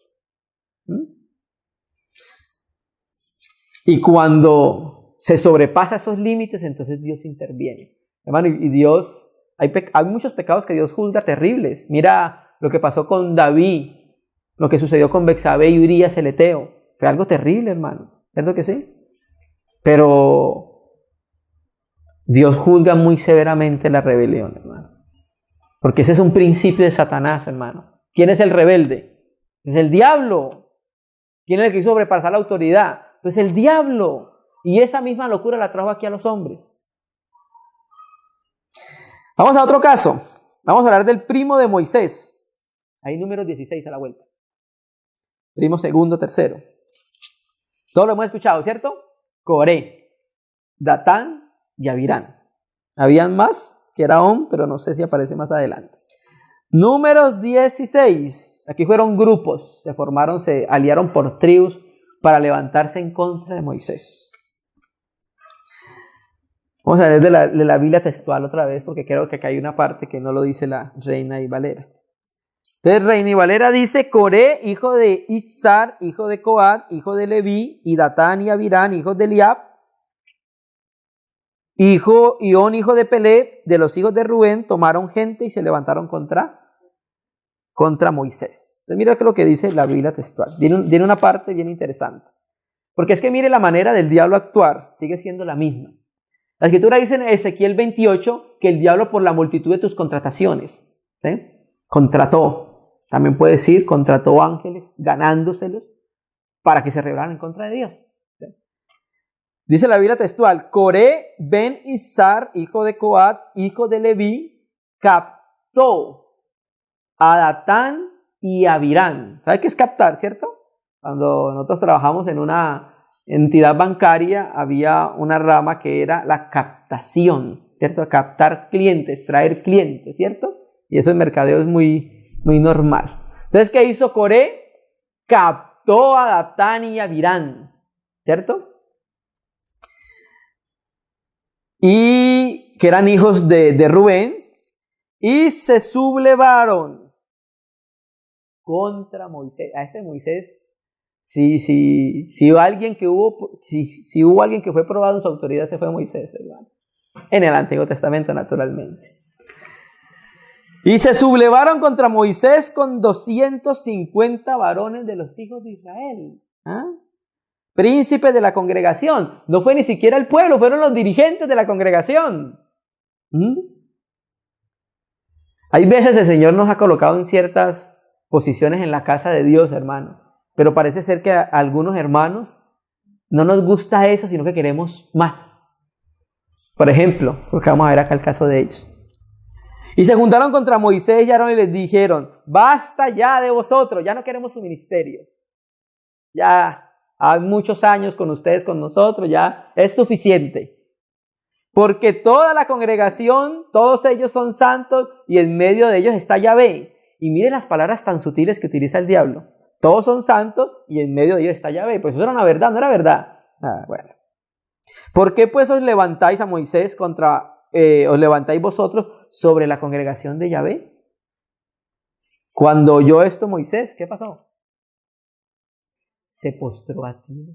Y cuando se sobrepasa esos límites, entonces Dios interviene. Hermano, y Dios... Hay muchos pecados que Dios juzga terribles. Mira lo que pasó con David, lo que sucedió con Betsabé y Urías el Eteo. Fue algo terrible, hermano. ¿Cierto que sí? Pero Dios juzga muy severamente la rebelión, hermano. Porque ese es un principio de Satanás, hermano. ¿Quién es el rebelde? Es el diablo. ¿Quién es el que quiso sobrepasar la autoridad? Pues el diablo. Y esa misma locura la trajo aquí a los hombres. Vamos a otro caso. Vamos a hablar del primo de Moisés. Ahí números 16 a la vuelta. Primo segundo, tercero. Todos lo hemos escuchado, ¿cierto? Coré, Datán y Abirán. Habían más, que era On, pero no sé si aparece más adelante. Números 16. Aquí fueron grupos. Se formaron, se aliaron por tribus para levantarse en contra de Moisés. Vamos a leer de la Biblia textual otra vez, porque creo que acá hay una parte que no lo dice la Reina y Valera. Entonces, Reina y Valera dice: Coré, hijo de Itzar, hijo de Coat, hijo de Leví, y Datán y Abirán, hijos de Eliab, Ión, hijo de Pelé, de los hijos de Rubén, tomaron gente y se levantaron contra Moisés. Entonces, mira lo que dice la Biblia textual. Tiene una parte bien interesante. Porque es que mire la manera del diablo actuar, sigue siendo la misma. La escritura dice en Ezequiel 28 que el diablo, por la multitud de tus contrataciones, ¿sí?, contrató. También puede decir, contrató ángeles, ganándoselos para que se rebelaran en contra de Dios. ¿Sí? Dice la Biblia textual: Coré ben Izar, hijo de Coat, hijo de Leví, captó a Datán y a Abirán. ¿Sabe qué es captar, cierto? Cuando nosotros trabajamos en una entidad bancaria, había una rama que era la captación, ¿cierto? Captar clientes, traer clientes, ¿cierto? Y eso en mercadeo es muy, muy normal. Entonces, ¿qué hizo Coré? Captó a Datán y a Abirán, ¿cierto? Y que eran hijos de Rubén, y se sublevaron contra Moisés. A ese Moisés, si hubo alguien que fue probado en su autoridad, se fue Moisés, hermano. En el Antiguo Testamento, naturalmente. Y se sublevaron contra Moisés con 250 varones de los hijos de Israel. Príncipes de la congregación. No fue ni siquiera el pueblo, fueron los dirigentes de la congregación. Hay veces el Señor nos ha colocado en ciertas posiciones en la casa de Dios, hermano. Pero parece ser que a algunos hermanos no nos gusta eso, sino que queremos más. Por ejemplo, porque vamos a ver acá el caso de ellos. Y se juntaron contra Moisés y Aarón y les dijeron: basta ya de vosotros, ya no queremos su ministerio. Ya hay muchos años con ustedes, con nosotros, ya es suficiente. Porque toda la congregación, todos ellos son santos y en medio de ellos está Yahvé. Y miren las palabras tan sutiles que utiliza el diablo. Todos son santos y en medio de ellos está Yahvé. Pues eso era una verdad, no era verdad. Bueno. ¿Por qué pues os levantáis a Moisés os levantáis vosotros sobre la congregación de Yahvé? Cuando oyó esto Moisés, ¿qué pasó? Se postró a tierra.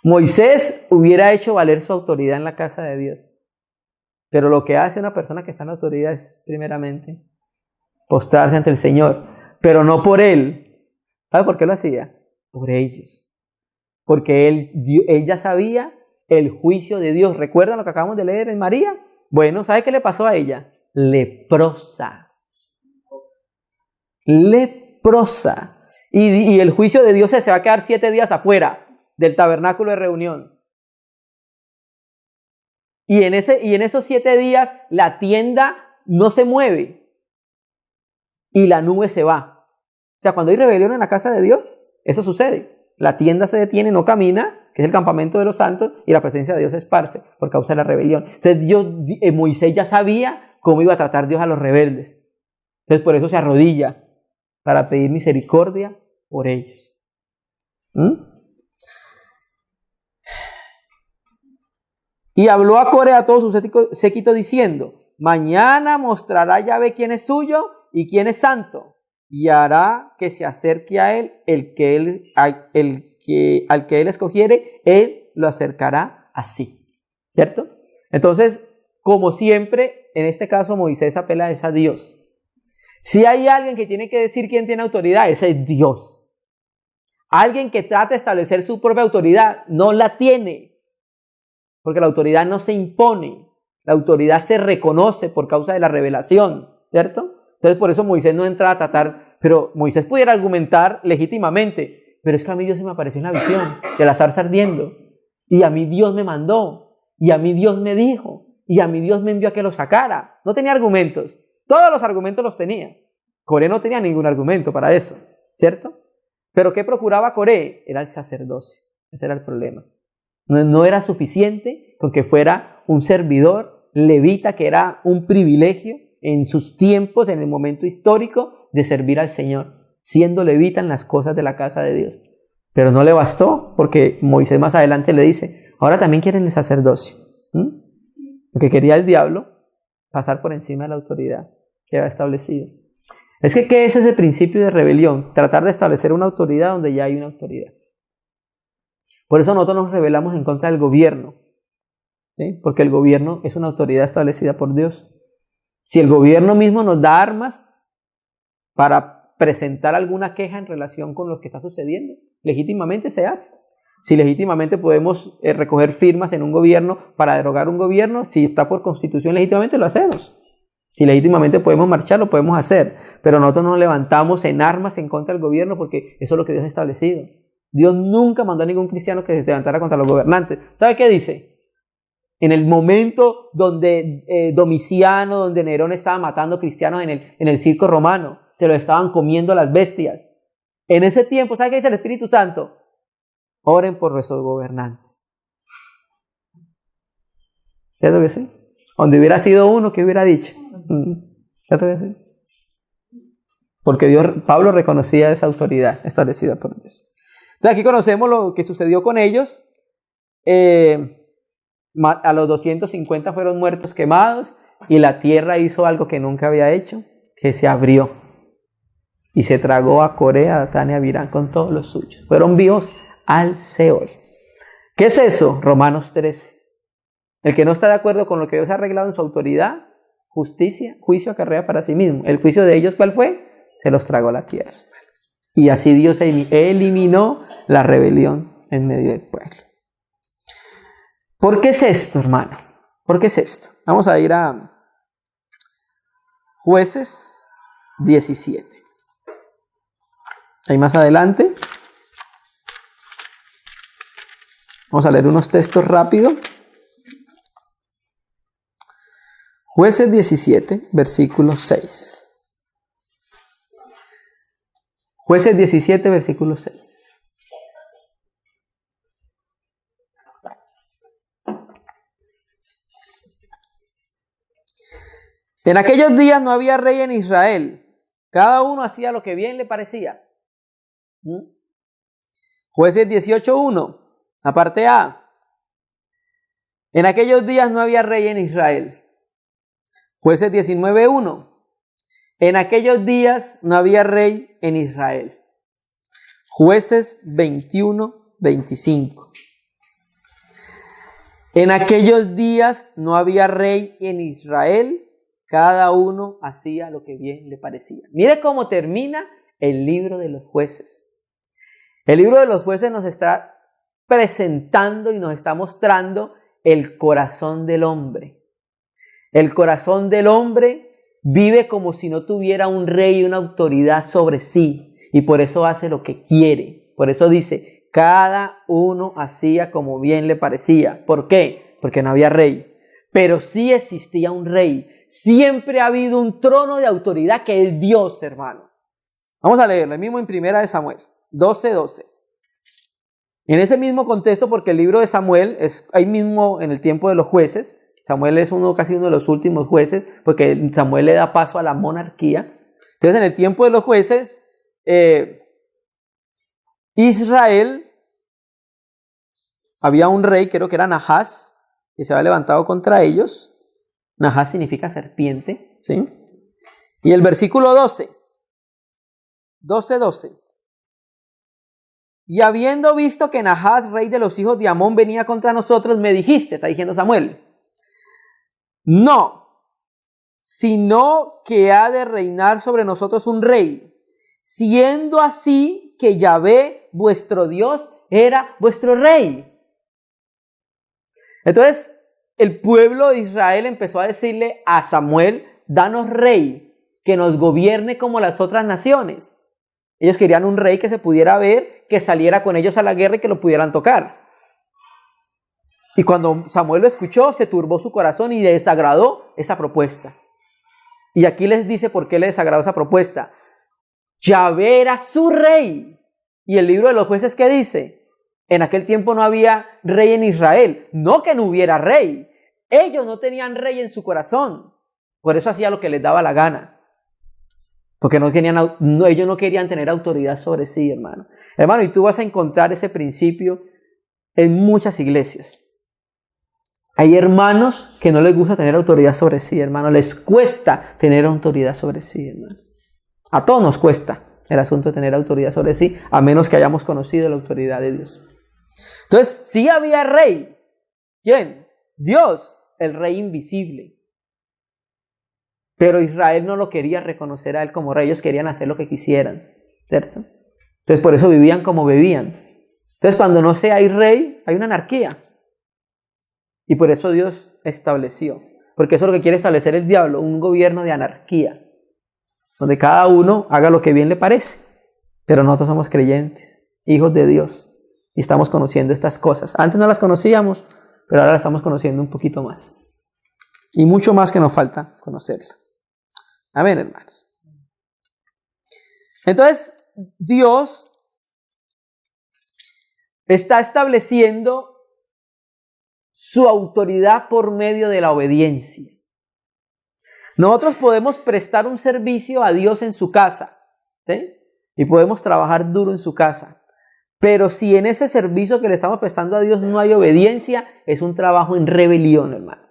Moisés hubiera hecho valer su autoridad en la casa de Dios. Pero lo que hace una persona que está en la autoridad es, primeramente, postrarse ante el Señor. Pero no por él. ¿Sabe por qué lo hacía? Por ellos. Porque él ya sabía el juicio de Dios. ¿Recuerdan lo que acabamos de leer en María? Bueno, ¿sabe qué le pasó a ella? Leprosa. leprosa. Y el juicio de Dios se va a quedar 7 días afuera del tabernáculo de reunión. Y en esos 7 días la tienda no se mueve y la nube se va. O sea, cuando hay rebelión en la casa de Dios, eso sucede. La tienda se detiene, no camina, que es el campamento de los santos, y la presencia de Dios se esparce por causa de la rebelión. Entonces Moisés ya sabía cómo iba a tratar Dios a los rebeldes. Entonces por eso se arrodilla para pedir misericordia por ellos. Y habló a Coré a todo su séquito diciendo: mañana mostrará Yahvé quién es suyo y quién es santo, y hará que se acerque a él al que él escogiere, él lo acercará así. ¿Cierto? Entonces, como siempre, en este caso Moisés apela a Dios. Si hay alguien que tiene que decir quién tiene autoridad, ese es Dios. Alguien que trata de establecer su propia autoridad no la tiene, porque la autoridad no se impone, la autoridad se reconoce por causa de la revelación, ¿cierto? Entonces por eso Moisés no entra a tratar, pero Moisés pudiera argumentar legítimamente, pero es que a mí Dios se me apareció en la visión de la zarza ardiendo, y a mí Dios me mandó, y a mí Dios me dijo, y a mí Dios me envió a que lo sacara. No tenía argumentos, todos los argumentos los tenía. Coré no tenía ningún argumento para eso, ¿cierto? Pero ¿qué procuraba Coré? Era el sacerdocio, ese era el problema. No era suficiente con que fuera un servidor levita, que era un privilegio en sus tiempos, en el momento histórico, de servir al Señor, siendo levita en las cosas de la casa de Dios. Pero no le bastó, porque Moisés más adelante le dice: ahora también quieren el sacerdocio. Lo que quería el diablo, pasar por encima de la autoridad que había establecido. Es que, ¿qué es ese principio de rebelión? Tratar de establecer una autoridad donde ya hay una autoridad. Por eso nosotros nos rebelamos en contra del gobierno, ¿sí? Porque el gobierno es una autoridad establecida por Dios. Si el gobierno mismo nos da armas para presentar alguna queja en relación con lo que está sucediendo, legítimamente se hace. Si legítimamente podemos recoger firmas en un gobierno para derogar un gobierno, si está por constitución legítimamente, lo hacemos. Si legítimamente podemos marchar, lo podemos hacer. Pero nosotros no nos levantamos en armas en contra del gobierno, porque eso es lo que Dios ha establecido. Dios nunca mandó a ningún cristiano que se levantara contra los gobernantes. ¿Sabe qué dice? En el momento donde Domiciano, donde Nerón estaba matando cristianos en el circo romano, se lo estaban comiendo las bestias. En ese tiempo, ¿sabe qué dice el Espíritu Santo? Oren por nuestros gobernantes. ¿Cierto que sí? Donde hubiera sido uno, ¿qué hubiera dicho? ¿Cierto que sí? Porque Pablo reconocía esa autoridad establecida por Dios. Entonces aquí conocemos lo que sucedió con ellos. A los 250 fueron muertos quemados, y la tierra hizo algo que nunca había hecho, que se abrió y se tragó a Coré, a Datán y a Abirán con todos los suyos. Fueron vivos al Seol. ¿Qué es eso? Romanos 13. El que no está de acuerdo con lo que Dios ha arreglado en su autoridad, justicia, juicio acarrea para sí mismo. ¿El juicio de ellos cuál fue? Se los tragó la tierra. Y así Dios eliminó la rebelión en medio del pueblo. ¿Por qué es esto, hermano? ¿Por qué es esto? Vamos a ir a Jueces 17. Ahí más adelante. Vamos a leer unos textos rápido. Jueces 17, versículo 6. Jueces 17, versículo 6. En aquellos días no había rey en Israel. Cada uno hacía lo que bien le parecía. Jueces 18:1, la parte A. En aquellos días no había rey en Israel. Jueces 19:1. En aquellos días no había rey en Israel. Jueces 21:25. En aquellos días no había rey en Israel. Cada uno hacía lo que bien le parecía. Mire cómo termina el libro de los jueces. El libro de los jueces nos está presentando y nos está mostrando el corazón del hombre. El corazón del hombre vive como si no tuviera un rey y una autoridad sobre sí. Y por eso hace lo que quiere. Por eso dice, cada uno hacía como bien le parecía. ¿Por qué? Porque no había rey. Pero sí existía un rey. Siempre ha habido un trono de autoridad que es Dios, hermano. Vamos a leerlo, mismo en 1 Samuel 12:12. En ese mismo contexto, porque el libro de Samuel es ahí mismo en el tiempo de los jueces. Samuel es casi uno de los últimos jueces, porque Samuel le da paso a la monarquía. Entonces, en el tiempo de los jueces, Israel, había un rey, creo que era Nahás, que se había levantado contra ellos. Nahás significa serpiente, ¿sí? Y el versículo 12:12. Y habiendo visto que Nahás, rey de los hijos de Amón, venía contra nosotros, me dijiste, está diciendo Samuel, no, sino que ha de reinar sobre nosotros un rey, siendo así que Yahvé, vuestro Dios, era vuestro rey. Entonces, el pueblo de Israel empezó a decirle a Samuel, danos rey, que nos gobierne como las otras naciones. Ellos querían un rey que se pudiera ver, que saliera con ellos a la guerra y que lo pudieran tocar. Y cuando Samuel lo escuchó, se turbó su corazón y le desagradó esa propuesta. Y aquí les dice por qué le desagradó esa propuesta. Yahvé era su rey. Y el libro de los jueces, ¿qué dice? En aquel tiempo no había rey en Israel. No que no hubiera rey. Ellos no tenían rey en su corazón. Por eso hacía lo que les daba la gana. Porque ellos no querían tener autoridad sobre sí, hermano. Hermano, y tú vas a encontrar ese principio en muchas iglesias. Hay hermanos que no les gusta tener autoridad sobre sí, hermano. Les cuesta tener autoridad sobre sí, hermano. A todos nos cuesta el asunto de tener autoridad sobre sí, a menos que hayamos conocido la autoridad de Dios. Entonces, sí había rey. ¿Quién? Dios, el rey invisible. Pero Israel no lo quería reconocer a él como rey. Ellos querían hacer lo que quisieran, ¿cierto? Entonces, por eso vivían como vivían. Entonces, cuando no hay rey, hay una anarquía. Y por eso Dios estableció. Porque eso es lo que quiere establecer el diablo, un gobierno de anarquía. Donde cada uno haga lo que bien le parece. Pero nosotros somos creyentes, hijos de Dios. Y estamos conociendo estas cosas. Antes no las conocíamos, pero ahora las estamos conociendo un poquito más. Y mucho más que nos falta conocerla. Amén, hermanos. Entonces, Dios está estableciendo su autoridad por medio de la obediencia. Nosotros podemos prestar un servicio a Dios en su casa, ¿sí? Y podemos trabajar duro en su casa. Pero si en ese servicio que le estamos prestando a Dios no hay obediencia, es un trabajo en rebelión, hermano.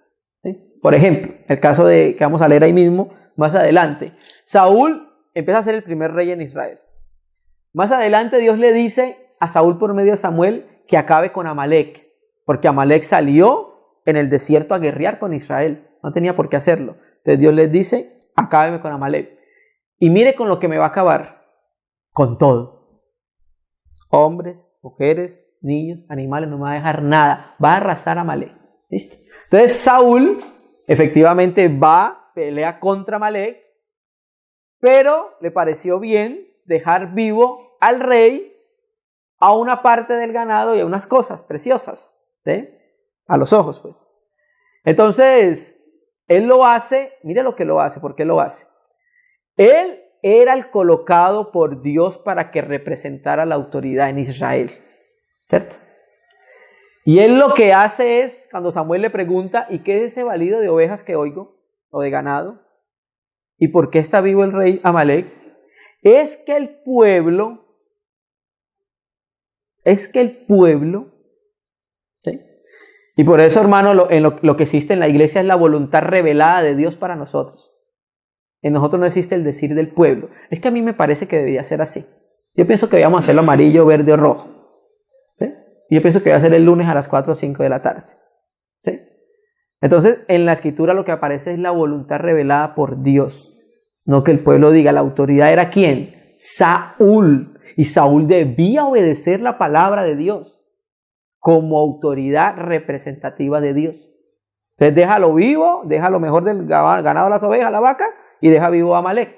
¿Sí? Por ejemplo, el caso que vamos a leer ahí mismo, más adelante. Saúl empieza a ser el primer rey en Israel. Más adelante Dios le dice a Saúl por medio de Samuel que acabe con Amalek. Porque Amalek salió en el desierto a guerrear con Israel. No tenía por qué hacerlo. Entonces Dios les dice, acábeme con Amalek. Y mire con lo que me va a acabar. Con todo. Hombres, mujeres, niños, animales, no me va a dejar nada. Va a arrasar a Amalek. ¿Listo? Entonces Saúl efectivamente va, pelea contra Amalek, pero le pareció bien dejar vivo al rey, a una parte del ganado y a unas cosas preciosas, ¿sí? A los ojos, pues. Entonces, él lo hace, mire lo que lo hace, ¿por qué lo hace? Él era el colocado por Dios para que representara la autoridad en Israel, ¿cierto? Y él lo que hace es, cuando Samuel le pregunta, ¿y qué es ese balido de ovejas que oigo? O de ganado. ¿Y por qué está vivo el rey Amalek? Es que el pueblo, ¿sí? Y por eso, hermano, lo que existe en la iglesia es la voluntad revelada de Dios para nosotros. En nosotros no existe el decir del pueblo. Es que a mí me parece que debería ser así. Yo pienso que debíamos hacerlo amarillo, verde o rojo. ¿Sí? Y yo pienso que va a ser el lunes a las 4 o 5 de la tarde. ¿Sí? Entonces, en la escritura lo que aparece es la voluntad revelada por Dios. No que el pueblo diga, la autoridad era ¿quién? Saúl. Y Saúl debía obedecer la palabra de Dios como autoridad representativa de Dios. Entonces déjalo vivo, deja lo mejor del ganado, las ovejas, la vaca, y deja vivo a Amalek.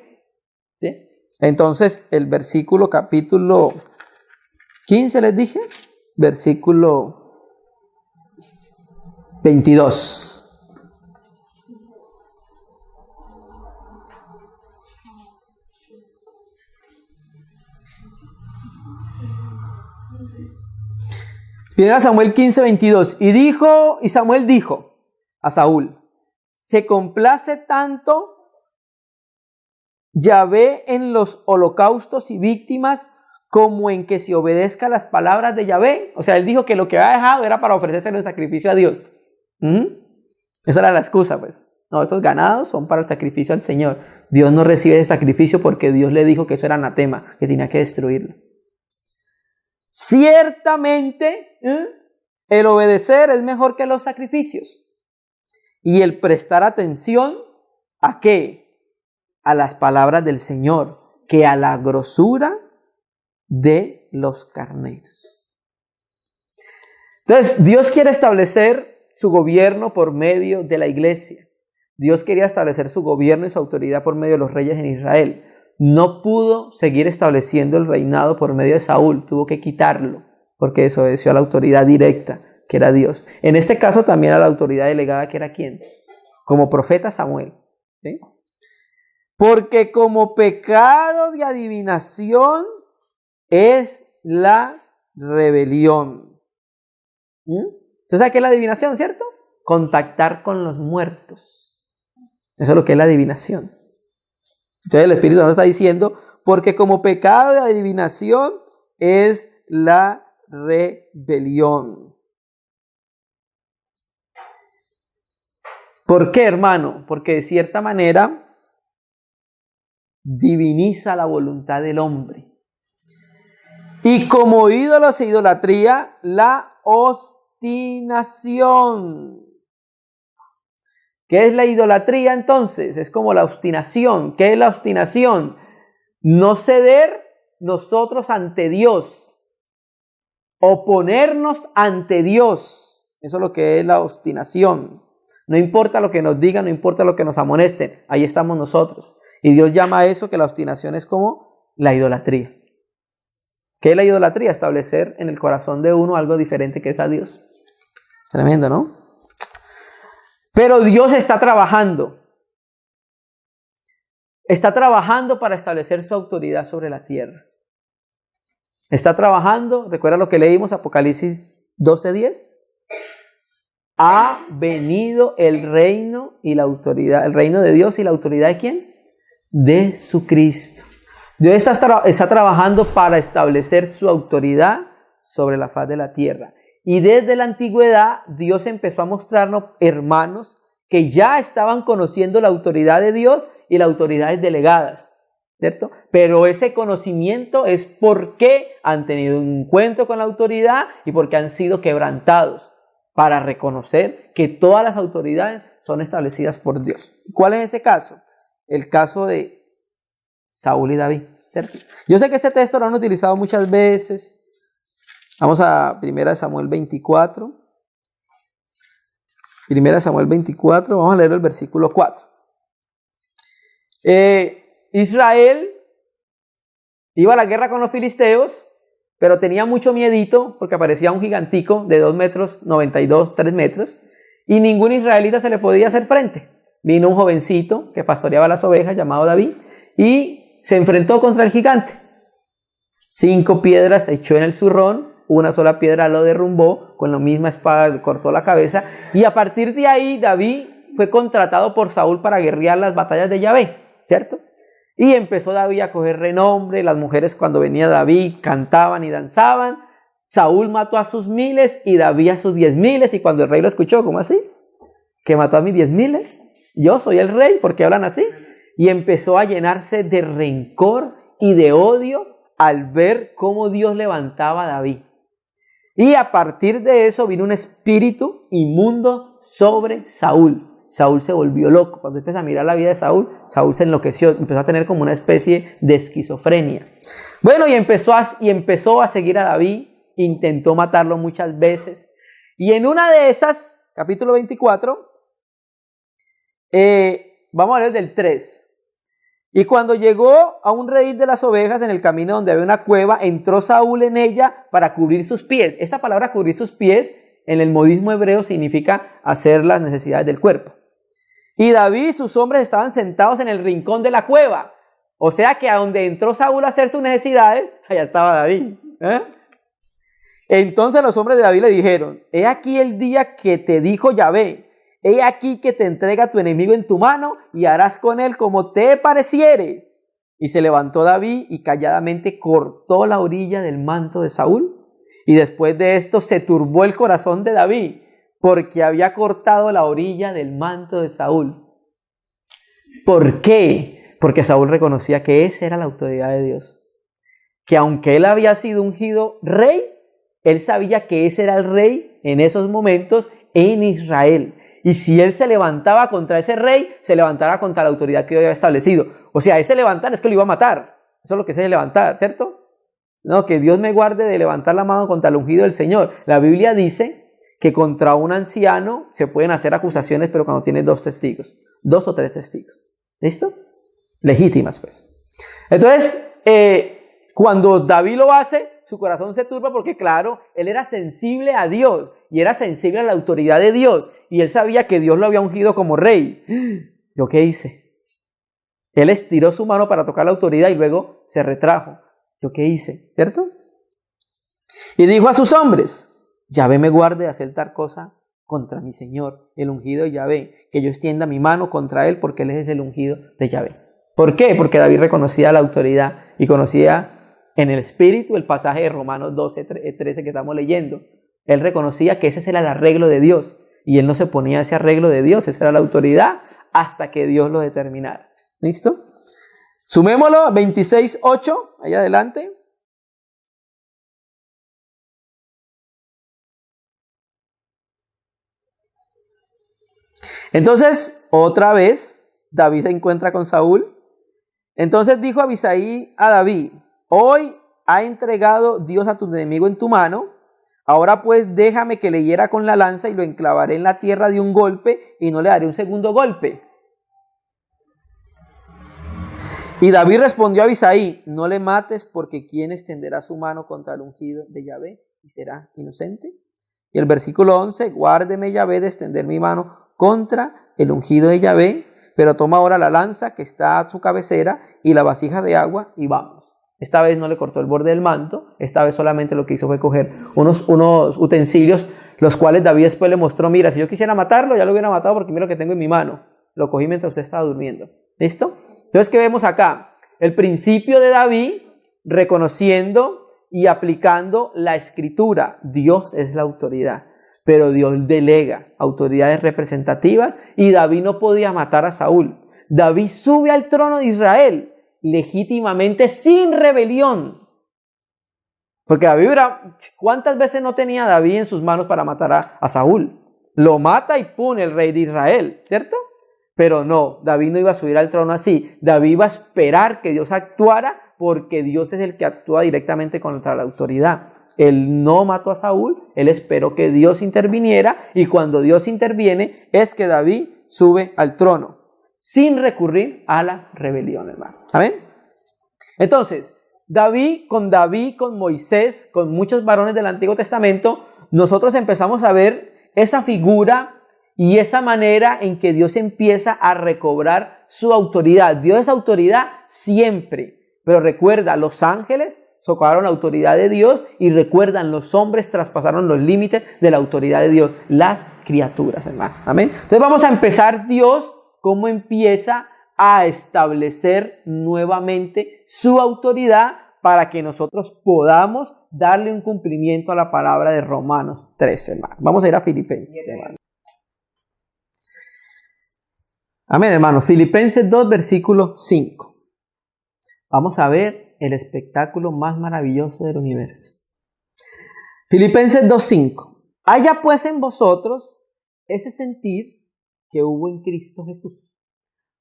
¿Sí? Entonces el versículo capítulo 15 les dije, versículo 22. Primera Samuel 15, 22. Y Samuel dijo a Saúl: ¿se complace tanto Yahvé en los holocaustos y víctimas como en que se obedezca las palabras de Yahvé? O sea, él dijo que lo que había dejado era para ofrecerse en sacrificio a Dios. Esa era la excusa, pues. No, esos ganados son para el sacrificio al Señor. Dios no recibe ese sacrificio porque Dios le dijo que eso era anatema, que tenía que destruirlo. Ciertamente, el obedecer es mejor que los sacrificios. Y el prestar atención, ¿a qué? A las palabras del Señor, que a la grosura de los carneros. Entonces, Dios quiere establecer su gobierno por medio de la iglesia. Dios quería establecer su gobierno y su autoridad por medio de los reyes en Israel. No pudo seguir estableciendo el reinado por medio de Saúl, tuvo que quitarlo, porque desobedeció a la autoridad directa, que era Dios. En este caso también a la autoridad delegada, que era ¿quién? Como profeta Samuel. ¿Sí? Porque como pecado de adivinación es la rebelión. ¿Usted sabe qué es la adivinación, cierto? Contactar con los muertos. Eso es lo que es la adivinación. Entonces el Espíritu Santo está diciendo, porque como pecado de adivinación es la rebelión. ¿Por qué, hermano? Porque de cierta manera diviniza la voluntad del hombre. Y como ídolos e idolatría, la obstinación. ¿Qué es la idolatría entonces? Es como la obstinación. ¿Qué es la obstinación? No ceder nosotros ante Dios. Oponernos ante Dios. Eso es lo que es la obstinación. No importa lo que nos digan, no importa lo que nos amonesten. Ahí estamos nosotros. Y Dios llama a eso que la obstinación es como la idolatría. ¿Qué es la idolatría? Establecer en el corazón de uno algo diferente que es a Dios. Tremendo, ¿no? Pero Dios está trabajando. Está trabajando para establecer su autoridad sobre la tierra. Está trabajando, recuerda lo que leímos, Apocalipsis 12:10. Ha venido el reino y la autoridad, el reino de Dios y la autoridad de ¿quién? De su Cristo. Dios está trabajando para establecer su autoridad sobre la faz de la tierra. Y desde la antigüedad Dios empezó a mostrarnos hermanos que ya estaban conociendo la autoridad de Dios y las autoridades delegadas, ¿cierto? Pero ese conocimiento es porque han tenido un encuentro con la autoridad y porque han sido quebrantados para reconocer que todas las autoridades son establecidas por Dios. ¿Cuál es ese caso? El caso de Saúl y David, ¿cierto? Yo sé que este texto lo han utilizado muchas veces. Vamos a 1 Samuel 24. 1 Samuel 24, vamos a leer el versículo 4. Israel iba a la guerra con los filisteos, pero tenía mucho miedito porque aparecía un gigantico de 2 metros, 92, 3 metros, y ningún israelita se le podía hacer frente. Vino un jovencito que pastoreaba las ovejas llamado David y se enfrentó contra el gigante. 5 piedras echó en el zurrón. Una sola piedra lo derrumbó, con la misma espada le cortó la cabeza, y a partir de ahí David fue contratado por Saúl para guerrear las batallas de Yahvé, ¿cierto? Y empezó David a coger renombre, las mujeres cuando venía David cantaban y danzaban. Saúl mató a sus 1000 y David a sus 10,000, y cuando el rey lo escuchó, ¿cómo así? ¿Que mató a mis 10,000? Yo soy el rey, ¿por qué hablan así? Y empezó a llenarse de rencor y de odio al ver cómo Dios levantaba a David. Y a partir de eso vino un espíritu inmundo sobre Saúl. Saúl se volvió loco. Cuando empezó a mirar la vida de Saúl, Saúl se enloqueció, empezó a tener como una especie de esquizofrenia. Bueno, y empezó a seguir a David, intentó matarlo muchas veces. Y en una de esas, capítulo 24, Vamos a leer del 3. Y cuando llegó a un redil de las ovejas en el camino donde había una cueva, entró Saúl en ella para cubrir sus pies. Esta palabra cubrir sus pies en el modismo hebreo significa hacer las necesidades del cuerpo. Y David y sus hombres estaban sentados en el rincón de la cueva. O sea que a donde entró Saúl a hacer sus necesidades, allá estaba David. Entonces los hombres de David le dijeron: he aquí el día que te dijo Yahvé, he aquí que te entrega tu enemigo en tu mano y harás con él como te pareciere. Y se levantó David y calladamente cortó la orilla del manto de Saúl. Y después de esto se turbó el corazón de David, porque había cortado la orilla del manto de Saúl. ¿Por qué? Porque Saúl reconocía que esa era la autoridad de Dios. Que aunque él había sido ungido rey, él sabía que ese era el rey en esos momentos en Israel. Y si él se levantaba contra ese rey, se levantaba contra la autoridad que Dios había establecido. O sea, ese levantar es que lo iba a matar. Eso es lo que es levantar, ¿cierto? No, que Dios me guarde de levantar la mano contra el ungido del Señor. La Biblia dice que contra un anciano se pueden hacer acusaciones, pero cuando tiene 2 testigos, 2 o 3 testigos. ¿Listo? Legítimas, pues. Entonces, cuando David lo hace, su corazón se turba porque, claro, él era sensible a Dios y era sensible a la autoridad de Dios. Y él sabía que Dios lo había ungido como rey. ¿Yo qué hice? Él estiró su mano para tocar la autoridad y luego se retrajo. ¿Yo qué hice? ¿Cierto? Y dijo a sus hombres: Yahvé me guarde de hacer tal cosa contra mi Señor, el ungido de Yahvé, que yo extienda mi mano contra él, porque él es el ungido de Yahvé. ¿Por qué? Porque David reconocía la autoridad y conocía en el espíritu el pasaje de Romanos 12:13 que estamos leyendo. Él reconocía que ese era el arreglo de Dios y él no se ponía a ese arreglo de Dios, esa era la autoridad hasta que Dios lo determinara. ¿Listo? Sumémoslo, 26:8, ahí adelante. Entonces, otra vez, David se encuentra con Saúl. Entonces dijo Abisai a David: hoy ha entregado Dios a tu enemigo en tu mano. Ahora pues déjame que le hiera con la lanza y lo enclavaré en la tierra de un golpe y no le daré un segundo golpe. Y David respondió a Abisai: no le mates, porque ¿quién extenderá su mano contra el ungido de Yahvé y será inocente? Y el versículo 11: guárdeme Yahvé de extender mi mano contra el ungido de Yahvé, pero toma ahora la lanza que está a su cabecera y la vasija de agua y vamos. Esta vez no le cortó el borde del manto, esta vez solamente lo que hizo fue coger unos utensilios, los cuales David después le mostró: mira, si yo quisiera matarlo, ya lo hubiera matado porque mira lo que tengo en mi mano. Lo cogí mientras usted estaba durmiendo. ¿Listo? Entonces, ¿qué vemos acá? El principio de David reconociendo y aplicando la escritura. Dios es la autoridad, pero Dios delega autoridades representativas y David no podía matar a Saúl. David sube al trono de Israel legítimamente sin rebelión. Porque David ¿cuántas veces no tenía David en sus manos para matar a Saúl? Lo mata y pone el rey de Israel, ¿cierto? Pero no, David no iba a subir al trono así. David iba a esperar que Dios actuara, porque Dios es el que actúa directamente contra la autoridad. Él no mató a Saúl, él esperó que Dios interviniera, y cuando Dios interviene es que David sube al trono, sin recurrir a la rebelión, hermano. ¿Amén? Entonces, David, con Moisés, con muchos varones del Antiguo Testamento, nosotros empezamos a ver esa figura y esa manera en que Dios empieza a recobrar su autoridad. Dios es autoridad siempre, pero recuerda, los ángeles socavaron la autoridad de Dios y recuerdan, los hombres traspasaron los límites de la autoridad de Dios, las criaturas, hermano. Amén. Entonces vamos a empezar Dios, cómo empieza a establecer nuevamente su autoridad para que nosotros podamos darle un cumplimiento a la palabra de Romanos 13, hermano. Vamos a ir a Filipenses, hermano. Amén, hermano. Filipenses 2, versículo 5. Vamos a ver el espectáculo más maravilloso del universo. Filipenses 2:5. Haya pues en vosotros ese sentir que hubo en Cristo Jesús.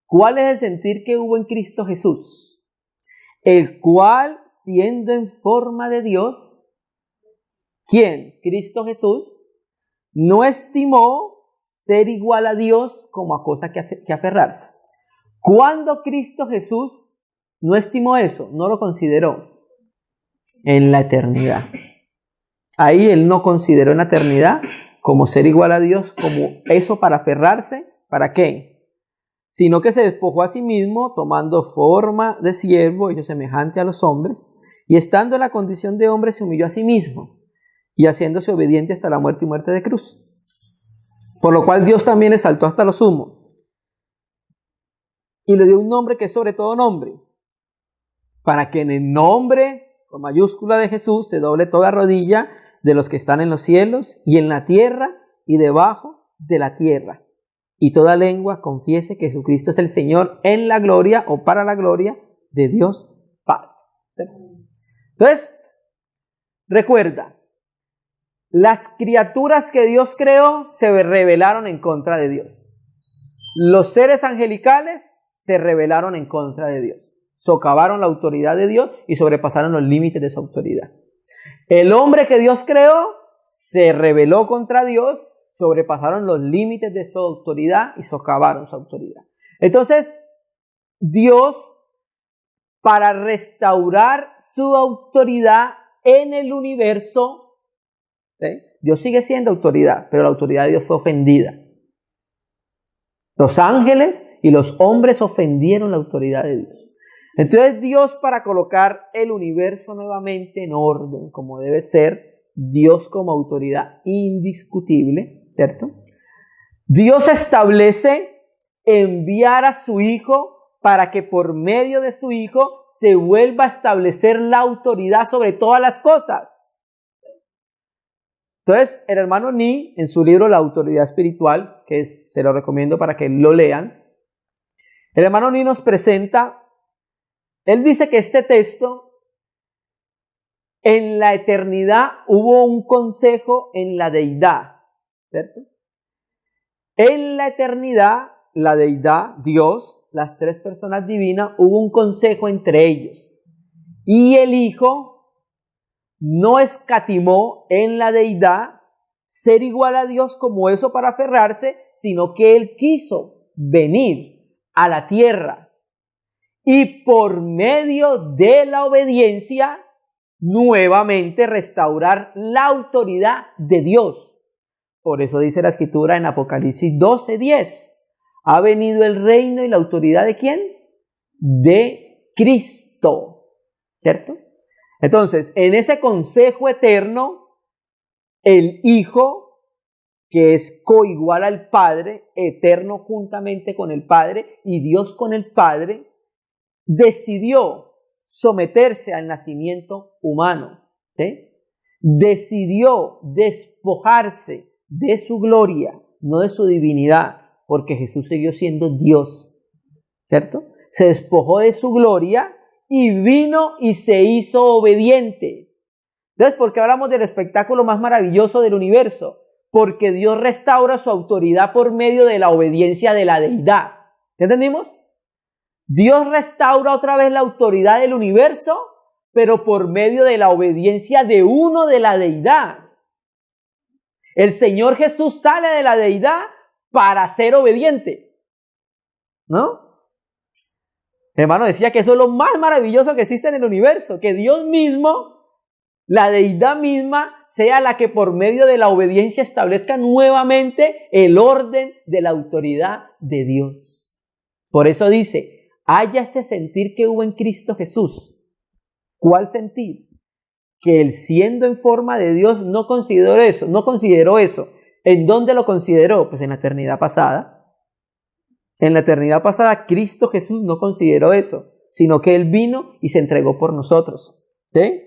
¿Cuál es el sentir que hubo en Cristo Jesús? El cual, siendo en forma de Dios, ¿quién? Cristo Jesús, no estimó ser igual a Dios como a cosa que aferrarse. ¿Cuándo Cristo Jesús no estimó eso? No lo consideró en la eternidad. Ahí Él no consideró en la eternidad como ser igual a Dios, como eso para aferrarse. ¿Para qué? Sino que se despojó a sí mismo, tomando forma de siervo, hecho semejante a los hombres, y estando en la condición de hombre se humilló a sí mismo, y haciéndose obediente hasta la muerte y muerte de cruz. Por lo cual Dios también exaltó hasta lo sumo, y le dio un nombre que es sobre todo nombre, para que en el nombre, con mayúscula, de Jesús, se doble toda rodilla de los que están en los cielos, y en la tierra, y debajo de la tierra. Y toda lengua confiese que Jesucristo es el Señor en la gloria o para la gloria de Dios Padre. ¿Cierto? Entonces, recuerda, las criaturas que Dios creó se rebelaron en contra de Dios. Los seres angelicales se rebelaron en contra de Dios. Socavaron la autoridad de Dios y sobrepasaron los límites de su autoridad. El hombre que Dios creó se rebeló contra Dios, sobrepasaron los límites de su autoridad y socavaron su autoridad. Entonces, Dios, para restaurar su autoridad en el universo, ¿sí? Dios sigue siendo autoridad, pero la autoridad de Dios fue ofendida. Los ángeles y los hombres ofendieron la autoridad de Dios. Entonces Dios, para colocar el universo nuevamente en orden, como debe ser, Dios como autoridad indiscutible, ¿cierto? Dios establece enviar a su Hijo para que por medio de su Hijo se vuelva a establecer la autoridad sobre todas las cosas. Entonces, el hermano Ni, en su libro La Autoridad Espiritual, que se lo recomiendo para que lo lean, el hermano Ni nos presenta, él dice que este texto, en la eternidad hubo un consejo en la deidad, ¿cierto? En la eternidad, la deidad, Dios, las tres personas divinas, hubo un consejo entre ellos. Y el Hijo no escatimó en la deidad ser igual a Dios como eso para aferrarse, sino que Él quiso venir a la tierra y por medio de la obediencia nuevamente restaurar la autoridad de Dios. Por eso dice la Escritura en Apocalipsis 12:10, ha venido el reino y la autoridad ¿de quién? De Cristo, ¿cierto? Entonces, en ese consejo eterno, el Hijo, que es coigual al Padre, eterno juntamente con el Padre y Dios con el Padre, decidió someterse al nacimiento humano, ¿sí? Decidió despojarse de su gloria, no de su divinidad, porque Jesús siguió siendo Dios, ¿cierto? Se despojó de su gloria y vino y se hizo obediente. Entonces, ¿por qué hablamos del espectáculo más maravilloso del universo? Porque Dios restaura su autoridad por medio de la obediencia de la deidad. ¿Entendimos? Dios restaura otra vez la autoridad del universo, pero por medio de la obediencia de uno de la deidad. El Señor Jesús sale de la deidad para ser obediente, ¿no? Hermano, decía que eso es lo más maravilloso que existe en el universo, que Dios mismo, la deidad misma, sea la que por medio de la obediencia establezca nuevamente el orden de la autoridad de Dios. Por eso dice, haya este sentir que hubo en Cristo Jesús. ¿Cuál sentir? Que Él, siendo en forma de Dios, no consideró eso. ¿En dónde lo consideró? Pues en la eternidad pasada. En la eternidad pasada, Cristo Jesús no consideró eso, sino que Él vino y se entregó por nosotros. ¿Sí?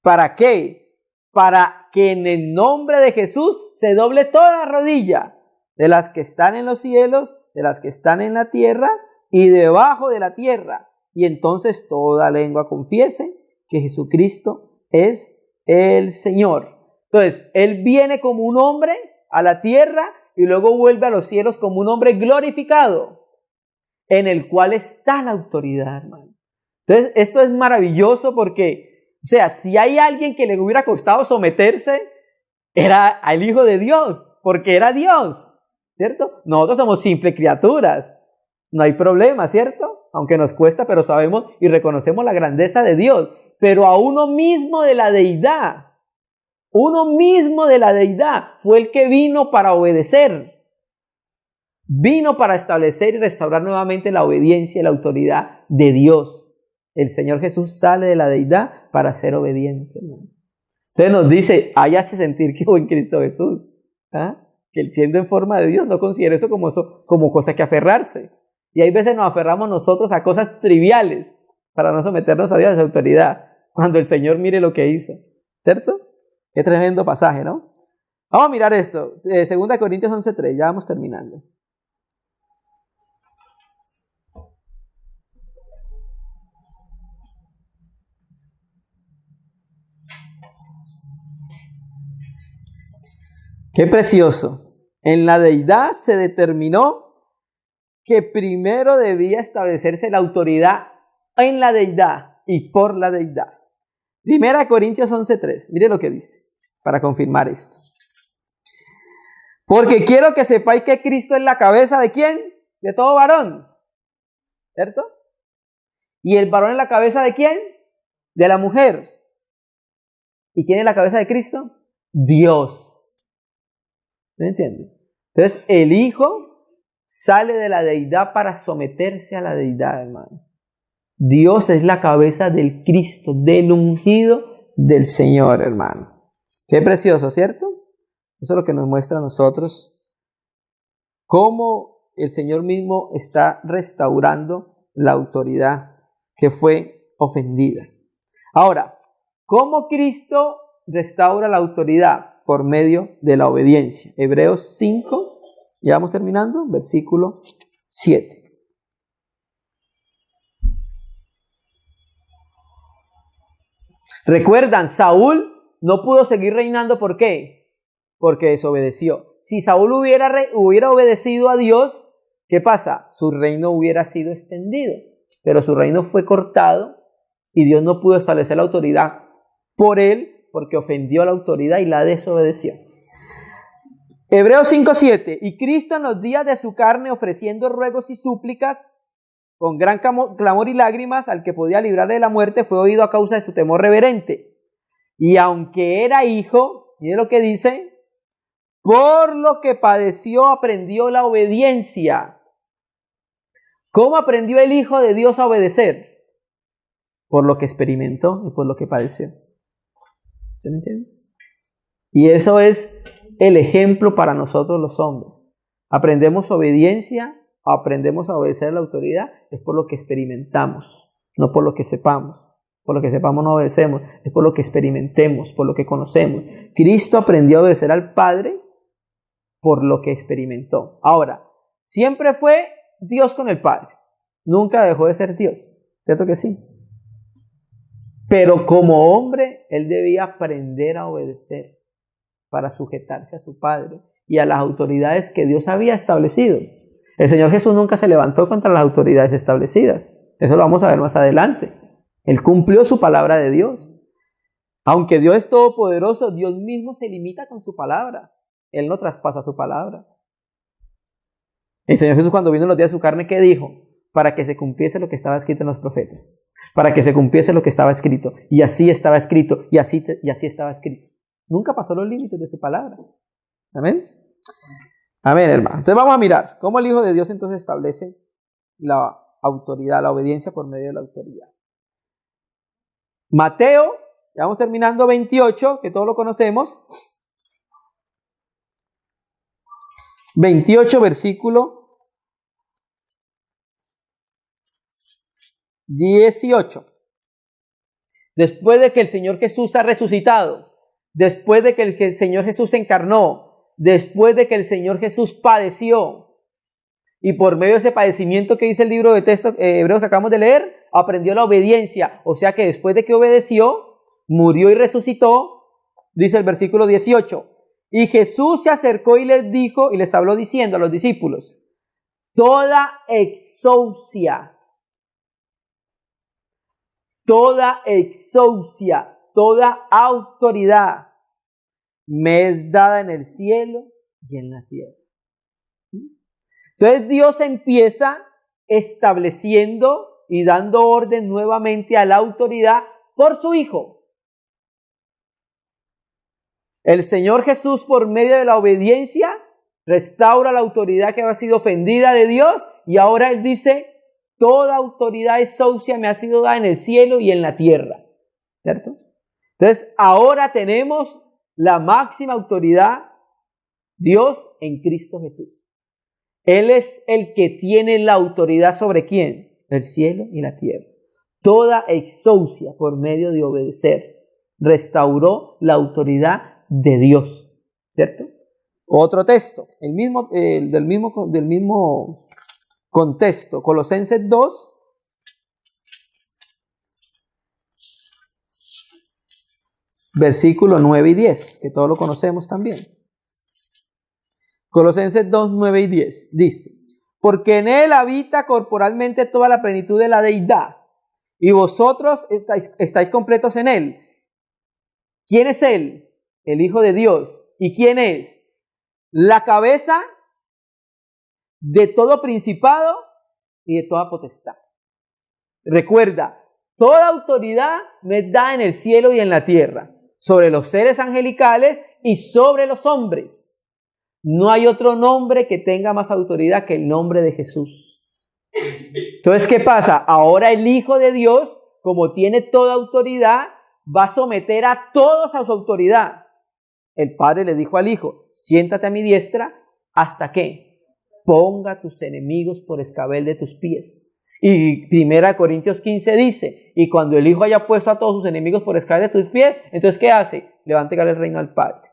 ¿Para qué? Para que en el nombre de Jesús se doble toda rodilla de las que están en los cielos, de las que están en la tierra y debajo de la tierra. Y entonces toda lengua confiese que Jesucristo es el Señor. Entonces, Él viene como un hombre a la tierra y luego vuelve a los cielos como un hombre glorificado, en el cual está la autoridad, hermano. Entonces, esto es maravilloso porque, o sea, si hay alguien que le hubiera costado someterse, era al Hijo de Dios, porque era Dios. ¿cierto? Nosotros somos simples criaturas, no hay problema, ¿cierto? Aunque nos cuesta, pero sabemos y reconocemos la grandeza de Dios. Pero a uno mismo de la deidad fue el que vino para obedecer. Vino para establecer y restaurar nuevamente la obediencia y la autoridad de Dios. El Señor Jesús sale de la deidad para ser obediente. Entonces nos dice, háyase sentir que hubo en Cristo Jesús. ¿Ah? Que él, siendo en forma de Dios, no considera eso como cosa que aferrarse. Y hay veces nos aferramos nosotros a cosas triviales para no someternos a Dios, a su autoridad, cuando el Señor mire lo que hizo. ¿Cierto? Qué tremendo pasaje, ¿no? Vamos a mirar esto. 2 Corintios 11:3, ya vamos terminando. Qué precioso. En la deidad se determinó que primero debía establecerse la autoridad en la deidad y por la deidad. 1 Corintios 11:3. Mire lo que dice, para confirmar esto. Porque quiero que sepáis que Cristo es la cabeza ¿de quién? De todo varón. ¿Cierto? ¿Y el varón es la cabeza de quién? De la mujer. ¿Y quién es la cabeza de Cristo? Dios. ¿Me entiende? Entonces el Hijo sale de la deidad para someterse a la deidad, hermano. Dios es la cabeza del Cristo, del ungido del Señor, hermano. Qué precioso, ¿cierto? Eso es lo que nos muestra a nosotros cómo el Señor mismo está restaurando la autoridad que fue ofendida. Ahora, ¿cómo Cristo restaura la autoridad? Por medio de la obediencia. Hebreos 5, ya vamos terminando, versículo 7. Recuerdan, Saúl no pudo seguir reinando, ¿por qué? Porque desobedeció. Si Saúl hubiera obedecido a Dios, ¿qué pasa? Su reino hubiera sido extendido, pero su reino fue cortado y Dios no pudo establecer la autoridad por él porque ofendió a la autoridad y la desobedeció. Hebreos 5:7. Y Cristo en los días de su carne, ofreciendo ruegos y súplicas con gran clamor y lágrimas al que podía librarle de la muerte, fue oído a causa de su temor reverente. Y aunque era hijo, mire lo que dice, por lo que padeció aprendió la obediencia. ¿Cómo aprendió el Hijo de Dios a obedecer? Por lo que experimentó y por lo que padeció. ¿Se me entiende? Y eso es el ejemplo para nosotros los hombres. Aprendemos obediencia, aprendemos a obedecer a la autoridad, es por lo que experimentamos, no por lo que sepamos. Por lo que sepamos no obedecemos, es por lo que experimentemos, por lo que conocemos. Cristo aprendió a obedecer al Padre por lo que experimentó. Ahora, siempre fue Dios con el Padre, nunca dejó de ser Dios, ¿cierto que sí? Pero como hombre, él debía aprender a obedecer para sujetarse a su Padre y a las autoridades que Dios había establecido. El Señor Jesús nunca se levantó contra las autoridades establecidas. Eso lo vamos a ver más adelante. Él cumplió su palabra de Dios. Aunque Dios es todopoderoso, Dios mismo se limita con su palabra. Él no traspasa su palabra. El Señor Jesús, cuando vino en los días de su carne, ¿qué dijo? Para que se cumpliese lo que estaba escrito en los profetas. Para que se cumpliese lo que estaba escrito. Y así estaba escrito. Y así estaba escrito. Nunca pasó los límites de su palabra. Amén. Amén, hermano. Entonces vamos a mirar cómo el Hijo de Dios entonces establece la autoridad, la obediencia por medio de la autoridad. Mateo, ya vamos terminando, 28, que todos lo conocemos. 28, versículo 18. Después de que el Señor Jesús ha resucitado, después de que el Señor Jesús se encarnó, después de que el Señor Jesús padeció, y por medio de ese padecimiento que dice el libro de texto Hebreos que acabamos de leer, aprendió la obediencia. O sea que después de que obedeció, murió y resucitó, dice el versículo 18. Y Jesús se acercó y les dijo, y les habló diciendo a los discípulos, toda exousia, toda autoridad me es dada en el cielo y en la tierra. Entonces Dios empieza estableciendo y dando orden nuevamente a la autoridad por su Hijo. El Señor Jesús, por medio de la obediencia, restaura la autoridad que había sido ofendida de Dios, y ahora Él dice: toda autoridad exousia me ha sido dada en el cielo y en la tierra, ¿cierto? Entonces ahora tenemos la máxima autoridad, Dios en Cristo Jesús. Él es el que tiene la autoridad sobre ¿quién? El cielo y la tierra. Toda exousia, por medio de obedecer, restauró la autoridad de Dios, ¿cierto? Otro texto, del mismo contexto, Colosenses 2, versículos 9 y 10, que todos lo conocemos también. Colosenses 2, 9 y 10 dice: porque en Él habita corporalmente toda la plenitud de la deidad, y vosotros estáis completos en Él. ¿Quién es Él? El Hijo de Dios. ¿Y quién es? La cabeza de todo principado y de toda potestad. Recuerda, toda autoridad me da en el cielo y en la tierra, sobre los seres angelicales y sobre los hombres. No hay otro nombre que tenga más autoridad que el nombre de Jesús. Entonces, ¿qué pasa? Ahora el Hijo de Dios, como tiene toda autoridad, va a someter a todos a su autoridad. El Padre le dijo al Hijo: siéntate a mi diestra hasta que ponga tus enemigos por escabel de tus pies. Y 1 Corintios 15 dice: y cuando el Hijo haya puesto a todos sus enemigos por escabel de tus pies, entonces ¿qué hace? Le va a entregar el reino al Padre.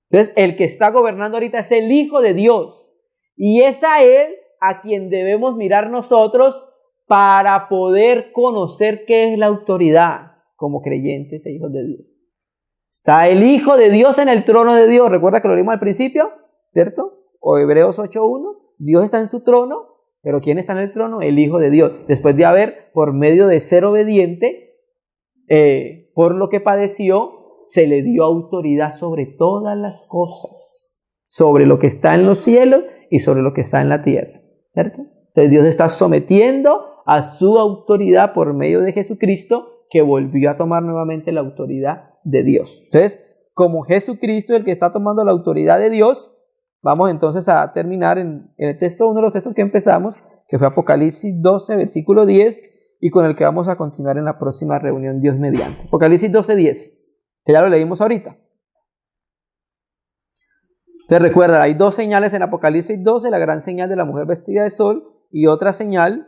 Entonces el que está gobernando ahorita es el Hijo de Dios, y es a Él a quien debemos mirar nosotros para poder conocer qué es la autoridad como creyentes e hijos de Dios. Está el Hijo de Dios en el trono de Dios. Recuerda que lo vimos al principio, ¿cierto? O Hebreos 8.1. Dios está en su trono, pero ¿quién está en el trono? El Hijo de Dios. Después de haber, por medio de ser obediente, por lo que padeció, se le dio autoridad sobre todas las cosas, sobre lo que está en los cielos y sobre lo que está en la tierra, ¿cierto? Entonces Dios está sometiendo a su autoridad por medio de Jesucristo, que volvió a tomar nuevamente la autoridad de Dios. Entonces, como Jesucristo es el que está tomando la autoridad de Dios, vamos entonces a terminar en el texto, uno de los textos que empezamos, que fue Apocalipsis 12, versículo 10, y con el que vamos a continuar en la próxima reunión, Dios mediante. Apocalipsis 12, 10, que ya lo leímos ahorita. Entonces recuerda, hay dos señales en Apocalipsis 12, la gran señal de la mujer vestida de sol, y otra señal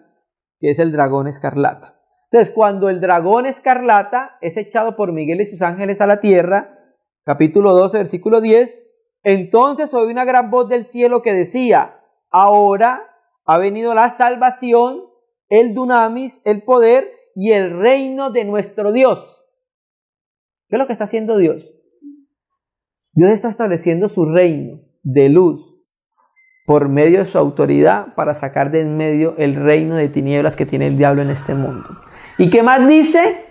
que es el dragón escarlata. Entonces, cuando el dragón escarlata es echado por Miguel y sus ángeles a la tierra, capítulo 12, versículo 10, entonces oí una gran voz del cielo que decía: ahora ha venido la salvación, el dunamis, el poder y el reino de nuestro Dios. ¿Qué es lo que está haciendo Dios? Dios está estableciendo su reino de luz por medio de su autoridad para sacar de en medio el reino de tinieblas que tiene el diablo en este mundo. ¿Y qué más dice?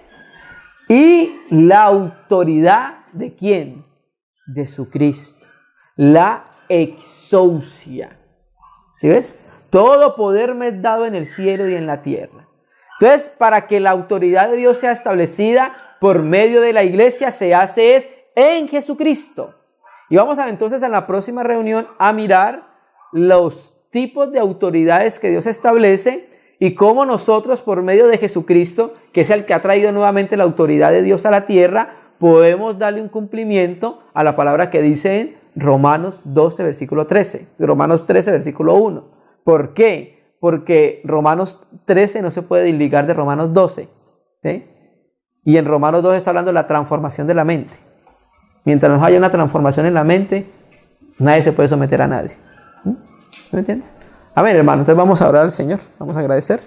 Y la autoridad ¿de quién? De su Cristo. La exousia. ¿Sí ves? Todo poder me es dado en el cielo y en la tierra. Entonces, para que la autoridad de Dios sea establecida por medio de la iglesia, se hace es en Jesucristo. Y vamos entonces en la próxima reunión a mirar los tipos de autoridades que Dios establece y cómo nosotros, por medio de Jesucristo, que es el que ha traído nuevamente la autoridad de Dios a la tierra, podemos darle un cumplimiento a la palabra que dice en Romanos 12, versículo 13, Romanos 13, versículo 1. ¿Por qué? Porque Romanos 13 no se puede desligar de Romanos 12, ¿sí? Y en Romanos 12 está hablando de la transformación de la mente. Mientras no haya una transformación en la mente, nadie se puede someter a nadie. ¿Me entiendes? Amén, hermano. Entonces vamos a orar al Señor. Vamos a agradecer.